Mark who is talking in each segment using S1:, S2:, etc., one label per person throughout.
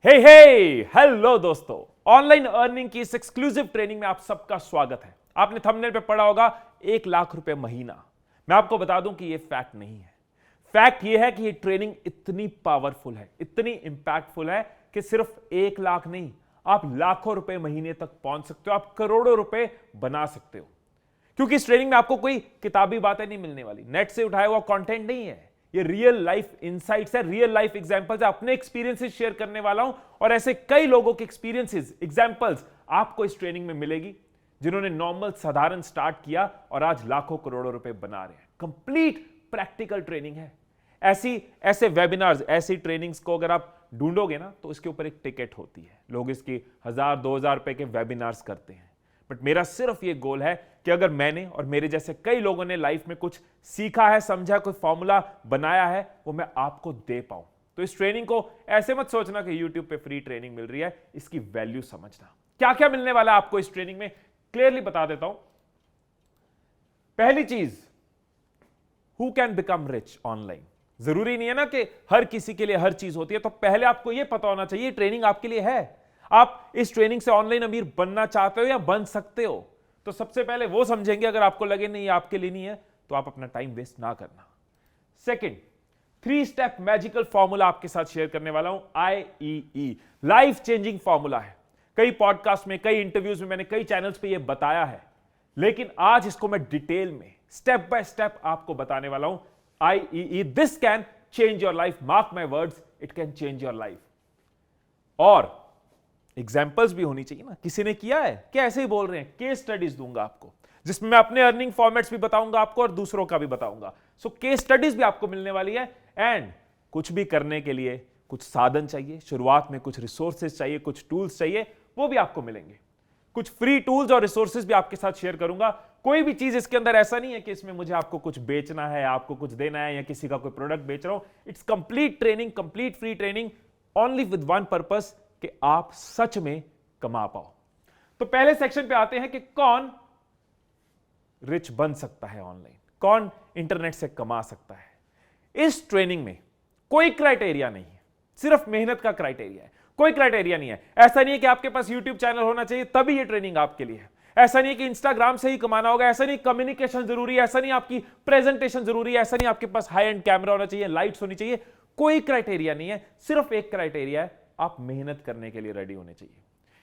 S1: Hello दोस्तों, online earning की इस एक्सक्लूसिव ट्रेनिंग में आप सबका स्वागत है। आपने थंबनेल पे पढ़ा होगा 1 लाख रुपए महीना। मैं आपको बता दूं कि यह फैक्ट नहीं है। फैक्ट यह है कि यह ट्रेनिंग इतनी पावरफुल है, इतनी इंपैक्टफुल है कि सिर्फ 1 लाख नहीं, आप लाखों रुपए महीने तक पहुंच सकते हो, आप करोड़ों रुपए बना सकते हो। क्योंकि इस ट्रेनिंग में आपको कोई किताबी बातें नहीं मिलने वाली, नेट से उठाया हुआ कंटेंट नहीं है। ये रियल लाइफ इनसाइट्स है, रियल लाइफ एग्जांपल्स है। अपने एक्सपीरियंसेस शेयर करने वाला हूं और ऐसे कई लोगों के एक्सपीरियंसेस, एग्जांपल्स आपको इस ट्रेनिंग में मिलेगी, जिन्होंने नॉर्मल साधारण स्टार्ट किया और आज लाखों करोड़ों रुपए बना रहे हैं। कंप्लीट प्रैक्टिकल ट्रेनिंग है। ऐसे वेबिनार्स, ऐसी ट्रेनिंग्स को अगर आप ढूंढोगे ना तो इसके ऊपर एक टिकट होती है। लोग इसकी 1000-2000 रुपए के वेबिनार्स करते हैं। बट मेरा सिर्फ ये गोल है कि अगर मैंने और मेरे जैसे कई लोगों ने लाइफ में कुछ सीखा है, समझा, कोई फॉर्मूला बनाया है, वो मैं आपको दे पाऊं। तो इस ट्रेनिंग को ऐसे मत सोचना कि YouTube पे फ्री ट्रेनिंग मिल रही है, इसकी वैल्यू समझना। क्या क्या मिलने वाला है आपको इस ट्रेनिंग में, क्लियरली बता देता हूं। पहली चीज, who can become rich online. जरूरी नहीं है ना कि हर किसी के लिए हर चीज होती है, तो पहले आपको यह पता होना चाहिए ट्रेनिंग आपके लिए है। आप इस ट्रेनिंग से ऑनलाइन अमीर बनना चाहते हो या बन सकते हो, तो सबसे पहले वो समझेंगे। अगर आपको लगे नहीं आपके लिए नहीं है, तो आप अपना टाइम वेस्ट ना करना। सेकंड, 3 स्टेप मैजिकल फॉर्मूला आपके साथ शेयर करने वाला हूं। IEE लाइफ चेंजिंग फॉर्मूला है। कई पॉडकास्ट में, कई इंटरव्यूज में, मैंने कई चैनल्स पे ये बताया है, लेकिन आज इसको मैं डिटेल में स्टेप बाय स्टेप आपको बताने वाला हूं। IEE, this can change your life, mark my words, it can change your life. और एग्जाम्पल्स भी होनी चाहिए ना, किसी ने किया है क्या, ऐसे ही बोल रहे हैं। केस स्टडीज दूंगा आपको, जिसमें मैं अपने अर्निंग फॉर्मेट्स भी बताऊंगा आपको और दूसरों का भी बताऊंगा। सो केस स्टडीज भी आपको मिलने वाली है। एंड कुछ भी करने के लिए कुछ साधन चाहिए, शुरुआत में कुछ रिसोर्सेज चाहिए, कुछ टूल्स चाहिए, वो भी आपको मिलेंगे। कुछ फ्री टूल्स और रिसोर्सेज भी आपके साथ शेयर करूंगा। कोई भी चीज इसके अंदर ऐसा नहीं है कि इसमें मुझे आपको कुछ बेचना है, आपको कुछ देना है, या किसी का कोई प्रोडक्ट बेच रहा हूं। It's complete training, complete free training, only with one purpose, कि आप सच में कमा पाओ। तो पहले सेक्शन पे आते हैं कि कौन रिच बन सकता है ऑनलाइन, कौन इंटरनेट से कमा सकता है। इस ट्रेनिंग में कोई क्राइटेरिया नहीं है, सिर्फ मेहनत का क्राइटेरिया है। कोई क्राइटेरिया नहीं है। ऐसा नहीं है कि आपके पास यूट्यूब चैनल होना चाहिए तभी ये ट्रेनिंग आपके लिए है। ऐसा नहीं है कि इंस्टाग्राम से ही कमाना होगा। ऐसा नहीं कम्युनिकेशन जरूरी है। ऐसा नहीं आपकी प्रेजेंटेशन जरूरी है। ऐसा नहीं आपके पास हाई एंड कैमरा होना चाहिए, लाइट्स होनी चाहिए। कोई क्राइटेरिया नहीं है। सिर्फ एक क्राइटेरिया है, आप मेहनत करने के लिए रेडी होने चाहिए।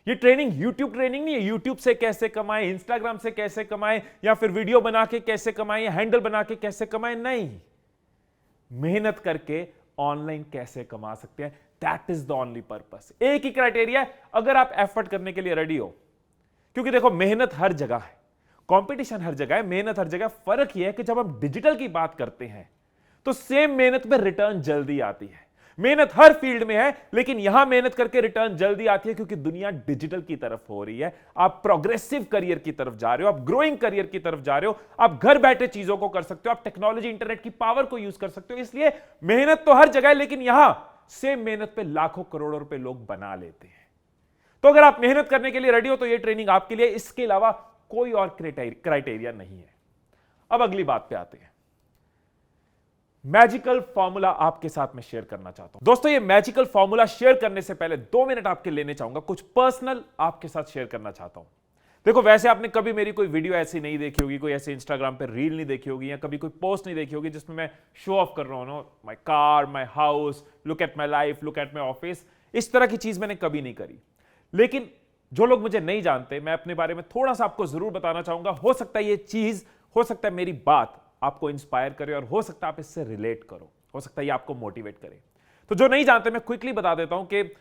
S1: ये ट्रेनिंग यूट्यूब ट्रेनिंग नहीं है। यूट्यूब से कैसे कमाएं, इंस्टाग्राम से कैसे कमाएं, या फिर वीडियो बना के कैसे कमाएं, या हैंडल बना के कैसे कमाएं, नहीं। मेहनत करके ऑनलाइन कैसे कमा सकते हैं, that is the only purpose. एक ही क्राइटेरिया है, अगर आप एफर्ट करने के लिए रेडी हो। क्योंकि देखो, मेहनत हर जगह है, कंपटीशन हर जगह है, मेहनत हर जगह। फर्क यह है कि जब हम डिजिटल की बात करते हैं तो सेम मेहनत में रिटर्न जल्दी आती है। मेहनत हर फील्ड में है, लेकिन यहां मेहनत करके रिटर्न जल्दी आती है क्योंकि दुनिया डिजिटल की तरफ हो रही है। आप प्रोग्रेसिव करियर की तरफ जा रहे हो, आप ग्रोइंग करियर की तरफ जा रहे हो, आप घर बैठे चीजों को कर सकते हो, आप टेक्नोलॉजी, इंटरनेट की पावर को यूज कर सकते हो। इसलिए मेहनत तो हर जगह है, लेकिन यहां सेम मेहनत पे लाखों करोड़ों रुपए लोग बना लेते हैं। तो अगर आप मेहनत करने के लिए रेडी हो तो यह ट्रेनिंग आपके लिए। इसके अलावा कोई और क्राइटेरिया नहीं है। अब अगली बात पे आते हैं। मैजिकल फॉर्मूला आपके साथ में शेयर करना चाहता हूं। दोस्तों, ये मैजिकल फॉर्मूला शेयर करने से पहले 2 मिनट आपके लेने चाहूंगा। कुछ पर्सनल आपके साथ शेयर करना चाहता हूं। देखो, वैसे आपने कभी मेरी कोई वीडियो ऐसी नहीं देखी होगी, कोई ऐसे इंस्टाग्राम पे रील नहीं देखी होगी, या कभी कोई पोस्ट नहीं देखी होगी जिसमें मैं शो ऑफ कर रहा हूं, my car, my house, look at my life, look at my office. इस तरह की चीज मैंने कभी नहीं करी। लेकिन जो लोग मुझे नहीं जानते, मैं अपने बारे में थोड़ा सा आपको जरूर बताना चाहूंगा। हो सकता है ये चीज, हो सकता है मेरी बात आपको इंस्पायर करे, और हो सकता है आप इससे रिलेट करो, हो सकता है ये आपको मोटिवेट करे। तो जो नहीं जानते, मैं क्विकली बता देता हूं कि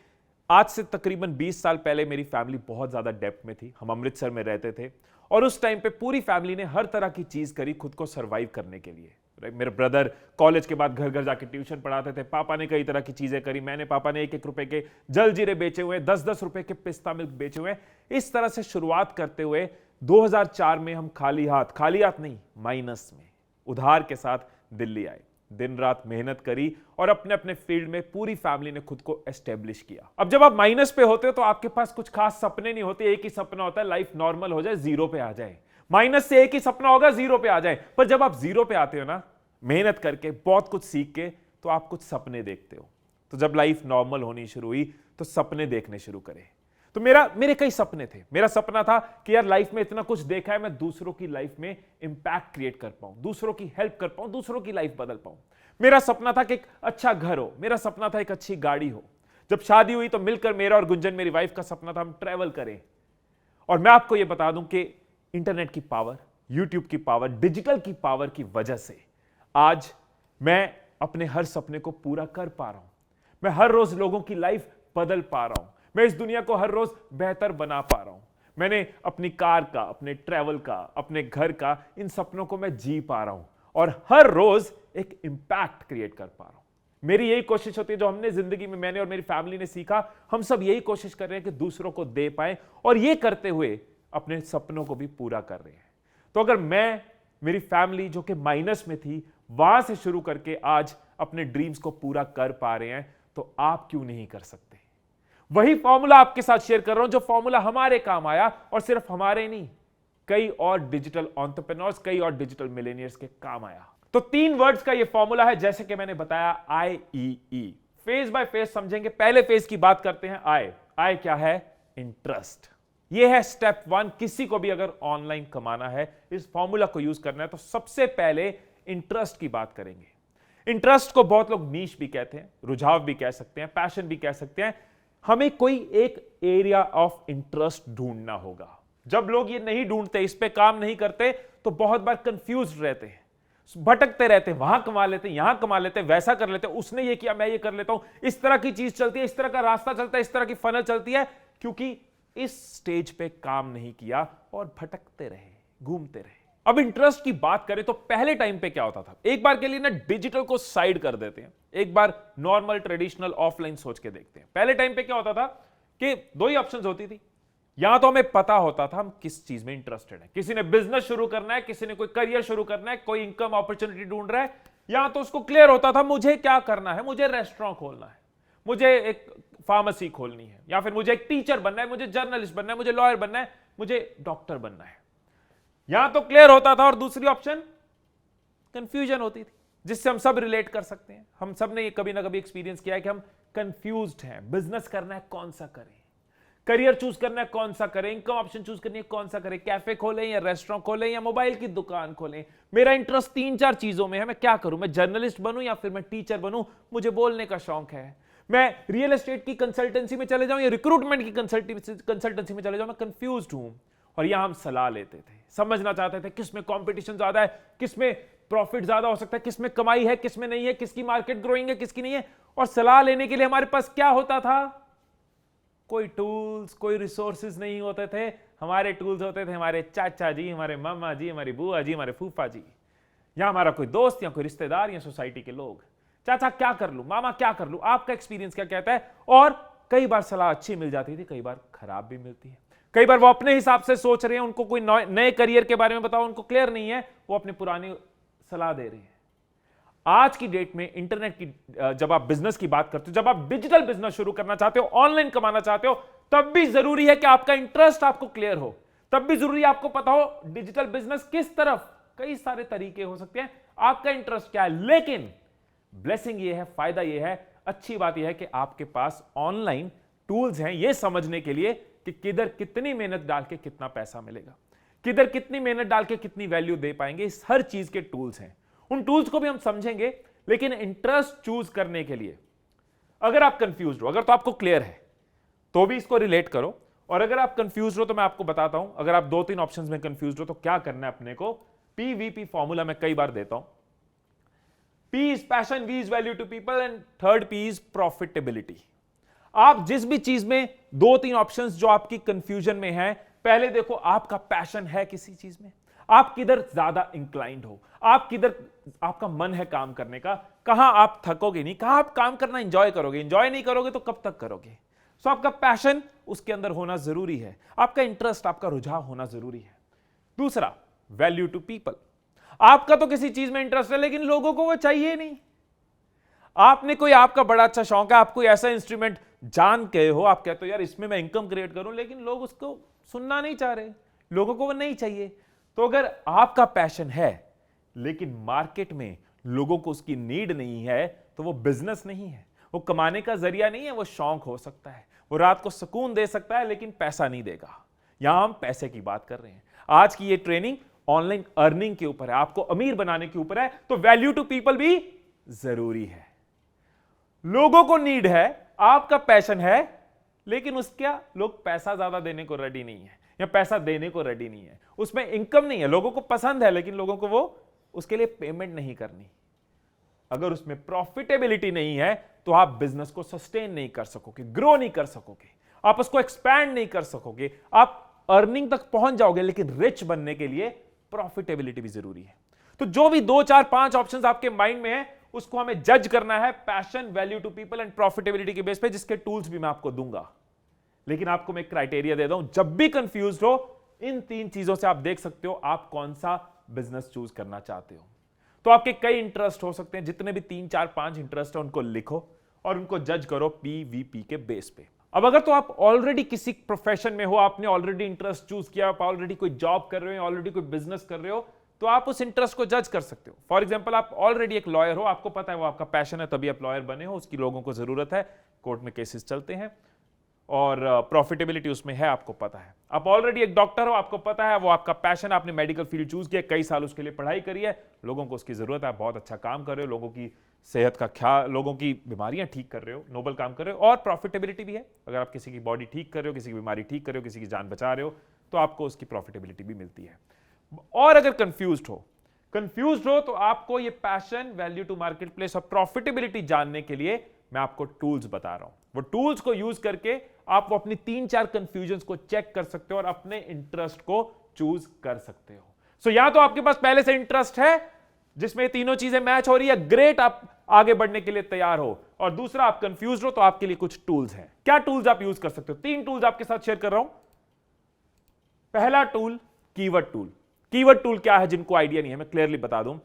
S1: आज से तकरीबन 20 साल पहले मेरी फैमिली बहुत ज्यादा डेप्थ में थी। हम अमृतसर में रहते थे और उस टाइम पे पूरी फैमिली ने हर तरह की चीज करी खुद को सर्वाइव करने के लिए। मेरे ब्रदर कॉलेज के बाद घर घर जाके ट्यूशन पढ़ाते थे। पापा ने कई तरह की चीजें करी। पापा ने 1-1 रुपए के जल जीरे बेचे हुए, 10-10 रुपए के पिस्ता मिल्क बेचे हुए। इस तरह से शुरुआत करते हुए 2004 में हम खाली हाथ नहीं, माइनस में, उधार के साथ दिल्ली आए। दिन रात मेहनत करी और अपने अपने फील्ड में पूरी फैमिली ने खुद को एस्टेब्लिश किया। अब जब आप माइनस पे होते हो तो आपके पास कुछ खास सपने नहीं होते। एक ही सपना होता है, लाइफ नॉर्मल हो जाए, जीरो पे आ जाए। माइनस से एक ही सपना होगा, जीरो पे आ जाए। पर जब आप जीरो पे आते हो ना, मेहनत करके, बहुत कुछ सीख के, तो आप कुछ सपने देखते हो। तो जब लाइफ नॉर्मल होनी शुरू हुई तो सपने देखने शुरू करें। तो मेरे कई सपने थे। मेरा सपना था कि यार लाइफ में इतना कुछ देखा है, मैं दूसरों की लाइफ में इंपैक्ट क्रिएट कर पाऊं, दूसरों की हेल्प कर पाऊं, दूसरों की लाइफ बदल पाऊं। मेरा सपना था कि एक अच्छा घर हो, मेरा सपना था एक अच्छी गाड़ी हो। जब शादी हुई तो मिलकर मेरा और गुंजन मेरी वाइफ का सपना था हम ट्रैवल करें। और मैं आपको यह बता दूं कि इंटरनेट की पावर, यूट्यूब की पावर, डिजिटल की पावर की वजह से आज मैं अपने हर सपने को पूरा कर पा रहा हूं। मैं हर रोज लोगों की लाइफ बदल पा रहा हूं। मैं इस दुनिया को हर रोज बेहतर बना पा रहा हूं। मैंने अपनी कार का, अपने ट्रैवल का, अपने घर का, इन सपनों को मैं जी पा रहा हूं और हर रोज एक इंपैक्ट क्रिएट कर पा रहा हूं। मेरी यही कोशिश होती है, जो हमने जिंदगी में, मैंने और मेरी फैमिली ने सीखा, हम सब यही कोशिश कर रहे हैं कि दूसरों को दे पाए और ये करते हुए अपने सपनों को भी पूरा कर रहे हैं। तो अगर मैं, मेरी फैमिली जो कि माइनस में थी, वहां से शुरू करके आज अपने ड्रीम्स को पूरा कर पा रहे हैं, तो आप क्यों नहीं कर सकते? वही फॉर्मूला आपके साथ शेयर कर रहा हूं जो फॉर्मूला हमारे काम आया, और सिर्फ हमारे नहीं, कई और डिजिटल एंटरप्रेन्योर्स, कई और डिजिटल मिलेनियर्स के काम आया। तो 3 वर्ड्स का यह फॉर्मूला है, जैसे कि मैंने बताया, IEE। फेज बाय फेज समझेंगे। पहले फेज की बात करते हैं, आई क्या है? इंटरेस्ट। यह है स्टेप 1। किसी को भी अगर ऑनलाइन कमाना है, इस फॉर्मूला को यूज करना है, तो सबसे पहले इंटरेस्ट की बात करेंगे। इंटरेस्ट को बहुत लोग नीश भी कहते हैं, रुझाव भी कह सकते हैं, पैशन भी कह सकते हैं। हमें कोई एक एरिया ऑफ इंटरेस्ट ढूंढना होगा। जब लोग ये नहीं ढूंढते, इस पे काम नहीं करते, तो बहुत बार कंफ्यूज रहते हैं, भटकते रहते हैं, वहां कमा लेते हैं, यहां कमा लेते हैं, वैसा कर लेते हैं, उसने ये किया मैं ये कर लेता हूं। इस तरह की चीज चलती है, इस तरह का रास्ता चलता है, इस तरह की फनल चलती है, क्योंकि इस स्टेज पे काम नहीं किया और भटकते रहे, घूमते रहे। अब इंटरेस्ट की बात करें तो पहले टाइम पे क्या होता था, एक बार के लिए ना डिजिटल को साइड कर देते हैं, एक बार नॉर्मल ट्रेडिशनल ऑफलाइन सोच के देखते हैं। पहले टाइम पे क्या होता था कि 2 ही ऑप्शंस होती थी। यहां तो हमें पता होता था हम किस चीज में इंटरेस्टेड है। किसी ने बिजनेस शुरू करना है, किसी ने कोई करियर शुरू करना है, कोई इनकम अपॉर्चुनिटी ढूंढ रहा है। यहां तो उसको क्लियर होता था मुझे क्या करना है, मुझे रेस्टोरेंट खोलना है, मुझे एक फार्मेसी खोलनी है, या फिर मुझे एक टीचर बनना है, मुझे जर्नलिस्ट बनना है, मुझे लॉयर बनना है, मुझे डॉक्टर बनना है। यहां तो क्लियर होता था। और दूसरी ऑप्शन कंफ्यूजन होती थी, जिससे हम सब रिलेट कर सकते हैं। हम सब ने ये कभी ना कभी एक्सपीरियंस किया है कि हम कंफ्यूज्ड हैं। बिजनेस करना है, कौन सा करें? करियर चूज करना है, कौन सा करें? इनकम ऑप्शन चूज करनी है, कौन सा करें? कैफे खोलें या रेस्टोरेंट खोलें या मोबाइल की दुकान खोलें? मेरा इंटरेस्ट 3-4 चीजों में है, मैं क्या करूं? मैं जर्नलिस्ट बनूं या फिर मैं टीचर बनूं? मुझे बोलने का शौक है। मैं रियल एस्टेट की कंसल्टेंसी में चले जाऊं या रिक्रूटमेंट की कंसल्टेंसी में चले जाऊं? मैं कंफ्यूज्ड हूं। और यहां हम सलाह लेते थे, समझना चाहते थे किसमें कंपटीशन ज्यादा है, किसमें प्रॉफिट ज्यादा हो सकता है, किसमें कमाई है, किसमें नहीं है, किसकी मार्केट ग्रोइंग है, किसकी नहीं है। और सलाह लेने के लिए हमारे पास क्या होता था? कोई टूल्स, कोई रिसोर्सेज नहीं होते थे। हमारे टूल्स होते थे हमारे चाचा जी, हमारे मामा जी, हमारी बुआ जी, हमारे फूफा जी, या हमारा कोई दोस्त या कोई रिश्तेदार या सोसाइटी के लोग। चाचा क्या कर लूं, मामा क्या कर लूं, आपका एक्सपीरियंस क्या कहता है? और कई बार सलाह अच्छी मिल जाती थी, कई बार खराब भी मिलती है। कई बार वो अपने हिसाब से सोच रहे हैं, उनको कोई नए करियर के बारे में बताओ, उनको क्लियर नहीं है, वो अपनी पुरानी सलाह दे रहे हैं। आज की डेट में इंटरनेट की, जब आप बिजनेस की बात करते हो, जब आप डिजिटल बिजनेस शुरू करना चाहते हो, ऑनलाइन कमाना चाहते हो, तब भी जरूरी है कि आपका इंटरेस्ट आपको क्लियर हो। तब भी जरूरी है आपको पता हो डिजिटल बिजनेस किस तरफ, कई सारे तरीके हो सकते हैं, आपका इंटरेस्ट क्या है। लेकिन ब्लेसिंग ये है, फायदा ये है, अच्छी बात यह है कि आपके पास ऑनलाइन टूल्स हैं ये समझने के लिए कि किधर कितनी मेहनत डाल के कितना पैसा मिलेगा, किधर कितनी मेहनत डाल के कितनी वैल्यू दे पाएंगे। इस हर चीज के टूल्स हैं, उन टूल्स को भी हम समझेंगे। लेकिन इंटरेस्ट चूज करने के लिए अगर आप कंफ्यूज हो, अगर तो आपको क्लियर है तो भी इसको रिलेट करो, और अगर आप कंफ्यूज हो तो मैं आपको बताता हूं, अगर आप 2-3 ऑप्शंस में कंफ्यूज हो तो क्या करना है अपने को। PVP फॉर्मूला मैं कई बार देता हूं। P is passion, V is value to people and third P is profitability। आप जिस भी चीज में 2-3 ऑप्शंस जो आपकी कंफ्यूजन में है, पहले देखो आपका पैशन है किसी चीज में, आप किधर ज्यादा इंक्लाइंड हो, आप किधर आपका मन है काम करने का, कहां आप थकोगे नहीं, कहां आप काम करना एंजॉय करोगे। एंजॉय नहीं करोगे तो कब तक करोगे? सो आपका पैशन उसके अंदर होना जरूरी है, आपका इंटरेस्ट, आपका रुझाव होना जरूरी है। दूसरा, वैल्यू टू पीपल। आपका तो किसी चीज में इंटरेस्ट है लेकिन लोगों को वो चाहिए नहीं। आपने कोई, आपका बड़ा अच्छा शौक है, आप कोई ऐसा इंस्ट्रूमेंट जान के हो, आप कहते हो यार इसमें मैं इनकम क्रिएट करूं, लेकिन लोग उसको सुनना नहीं चाह रहे, लोगों को वो नहीं चाहिए। तो अगर आपका पैशन है लेकिन मार्केट में लोगों को उसकी नीड नहीं है, तो वो बिजनेस नहीं है, वो कमाने का जरिया नहीं है, वो शौक हो सकता है। वो रात को सुकून दे सकता है लेकिन पैसा नहीं देगा। यहां हम पैसे की बात कर रहे हैं। आज की ये ट्रेनिंग ऑनलाइन अर्निंग के ऊपर है, आपको अमीर बनाने के ऊपर है, तो वैल्यू टू पीपल भी जरूरी है। लोगों को नीड है, आपका पैशन है, लेकिन उसका लोग पैसा ज्यादा देने को रेडी नहीं है या पैसा देने को रेडी नहीं है, उसमें इनकम नहीं है। लोगों को पसंद है लेकिन लोगों को वो उसके लिए पेमेंट नहीं करनी। अगर उसमें प्रॉफिटेबिलिटी नहीं है तो आप बिजनेस को सस्टेन नहीं कर सकोगे, ग्रो नहीं कर सकोगे, आप उसको एक्सपैंड नहीं कर सकोगे। आप अर्निंग तक पहुंच जाओगे लेकिन रिच बनने के लिए प्रॉफिटेबिलिटी भी जरूरी है। तो जो भी 2 4 5 ऑप्शंस आपके माइंड में है उसको हमें जज करना है passion, value to people and profitability के बेस पे, जिसके टूल्स भी मैं आपको दूंगा। लेकिन आपको मैं क्राइटेरिया दे दूं, जब भी कंफ्यूज हो इन 3 चीजों से आप देख सकते हो आप कौन सा बिजनेस चूज करना चाहते हो। तो आपके कई इंटरेस्ट हो सकते हैं, जितने भी 3 4 5 इंटरेस्ट है उनको लिखो और उनको जज करो पीवीपी के बेस पे। अब अगर तो आप ऑलरेडी किसी प्रोफेशन में हो, आपने ऑलरेडी इंटरेस्ट चूज किया, आप ऑलरेडी कोई जॉब कर रहे हो, ऑलरेडी कोई बिजनेस कर रहे हो, तो आप उस इंटरेस्ट को जज कर सकते हो। फॉर एग्जांपल आप ऑलरेडी एक लॉयर हो, आपको पता है वो आपका पैशन है, तभी आप लॉयर बने हो, उसकी लोगों को जरूरत है, कोर्ट में केसेस चलते हैं और प्रॉफिटेबिलिटी उसमें है, आपको पता है। आप ऑलरेडी एक डॉक्टर हो, आपको पता है वो आपका पैशन, आपने मेडिकल फील्ड चूज किया, कई साल उसके लिए पढ़ाई करी है, लोगों को उसकी जरूरत है, आप बहुत अच्छा काम कर रहे हो, लोगों की सेहत का ख्याल, लोगों की बीमारियां ठीक कर रहे हो, नोबल काम कर रहे हो, और प्रॉफिटेबिलिटी भी है। अगर आप किसी की बॉडी ठीक कर रहे हो, किसी की बीमारी ठीक कर रहे हो, किसी की जान बचा रहे हो, तो आपको उसकी प्रॉफिटेबिलिटी भी मिलती है। और अगर कंफ्यूज्ड हो तो आपको ये passion, value to market place और प्रॉफिटेबिलिटी जानने के लिए मैं आपको टूल्स बता रहा हूं। वो टूल्स को यूज करके आप वो अपनी 3 4 कंफ्यूजन को चेक कर सकते हो और अपने इंटरेस्ट को चूज कर सकते हो। सो या तो आपके पास पहले से इंटरेस्ट है जिसमें ये तीनों चीजें मैच हो रही है, ग्रेट, आप आगे बढ़ने के लिए तैयार हो, और दूसरा आप कंफ्यूज हो तो आपके लिए कुछ टूल्स हैं। क्या टूल्स आप यूज कर सकते हो? 3 टूल्स आपके साथ शेयर कर रहा हूं। पहला tool keyword tool. Keyword tool क्या है? जिनको आइडिया नहीं है मैं क्लियरली बता दूं।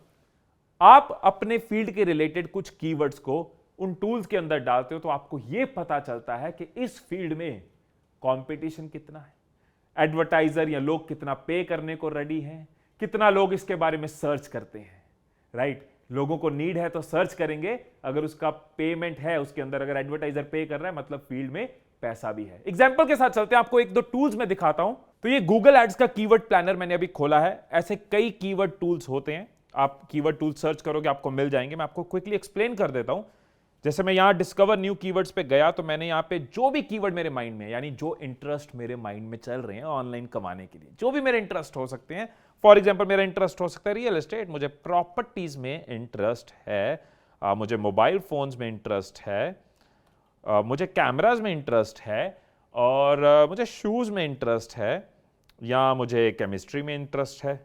S1: आप अपने फील्ड के रिलेटेड कुछ कीवर्ड्स को उन टूल्स के अंदर डालते हो तो आपको यह पता चलता है कि इस फील्ड में कंपटीशन कितना है, एडवर्टाइजर या लोग कितना पे करने को रेडी हैं, कितना लोग इसके बारे में सर्च करते हैं। राइट, लोगों को नीड है तो सर्च करेंगे, अगर उसका पेमेंट है उसके अंदर, अगर एडवर्टाइजर पे कर रहा है मतलब फील्ड में पैसा भी है। एग्जांपल के साथ चलते हैं, आपको 1-2 टूल्स मैं दिखाता हूं। तो ये गूगल एड्स का कीवर्ड प्लानर मैंने अभी खोला है। ऐसे कई कीवर्ड टूल्स होते हैं, आप कीवर्ड टूल सर्च करोगे आपको मिल जाएंगे। मैं आपको क्विकली एक्सप्लेन कर देता हूं। जैसे मैं यहां डिस्कवर न्यू कीवर्ड्स पे गया तो मैंने यहां पे जो भी कीवर्ड मेरे माइंड में, यानी जो इंटरेस्ट मेरे माइंड में चल रहे हैं ऑनलाइन कमाने के लिए, जो भी मेरे इंटरेस्ट हो सकते हैं। फॉर एग्जांपल मेरा इंटरेस्ट हो सकता है रियल एस्टेट, मुझे प्रॉपर्टीज में इंटरेस्ट है, मुझे मोबाइल फोन्स में इंटरेस्ट है, मुझे कैमराज में इंटरेस्ट है, और मुझे शूज में इंटरेस्ट है, या मुझे केमिस्ट्री में इंटरेस्ट है।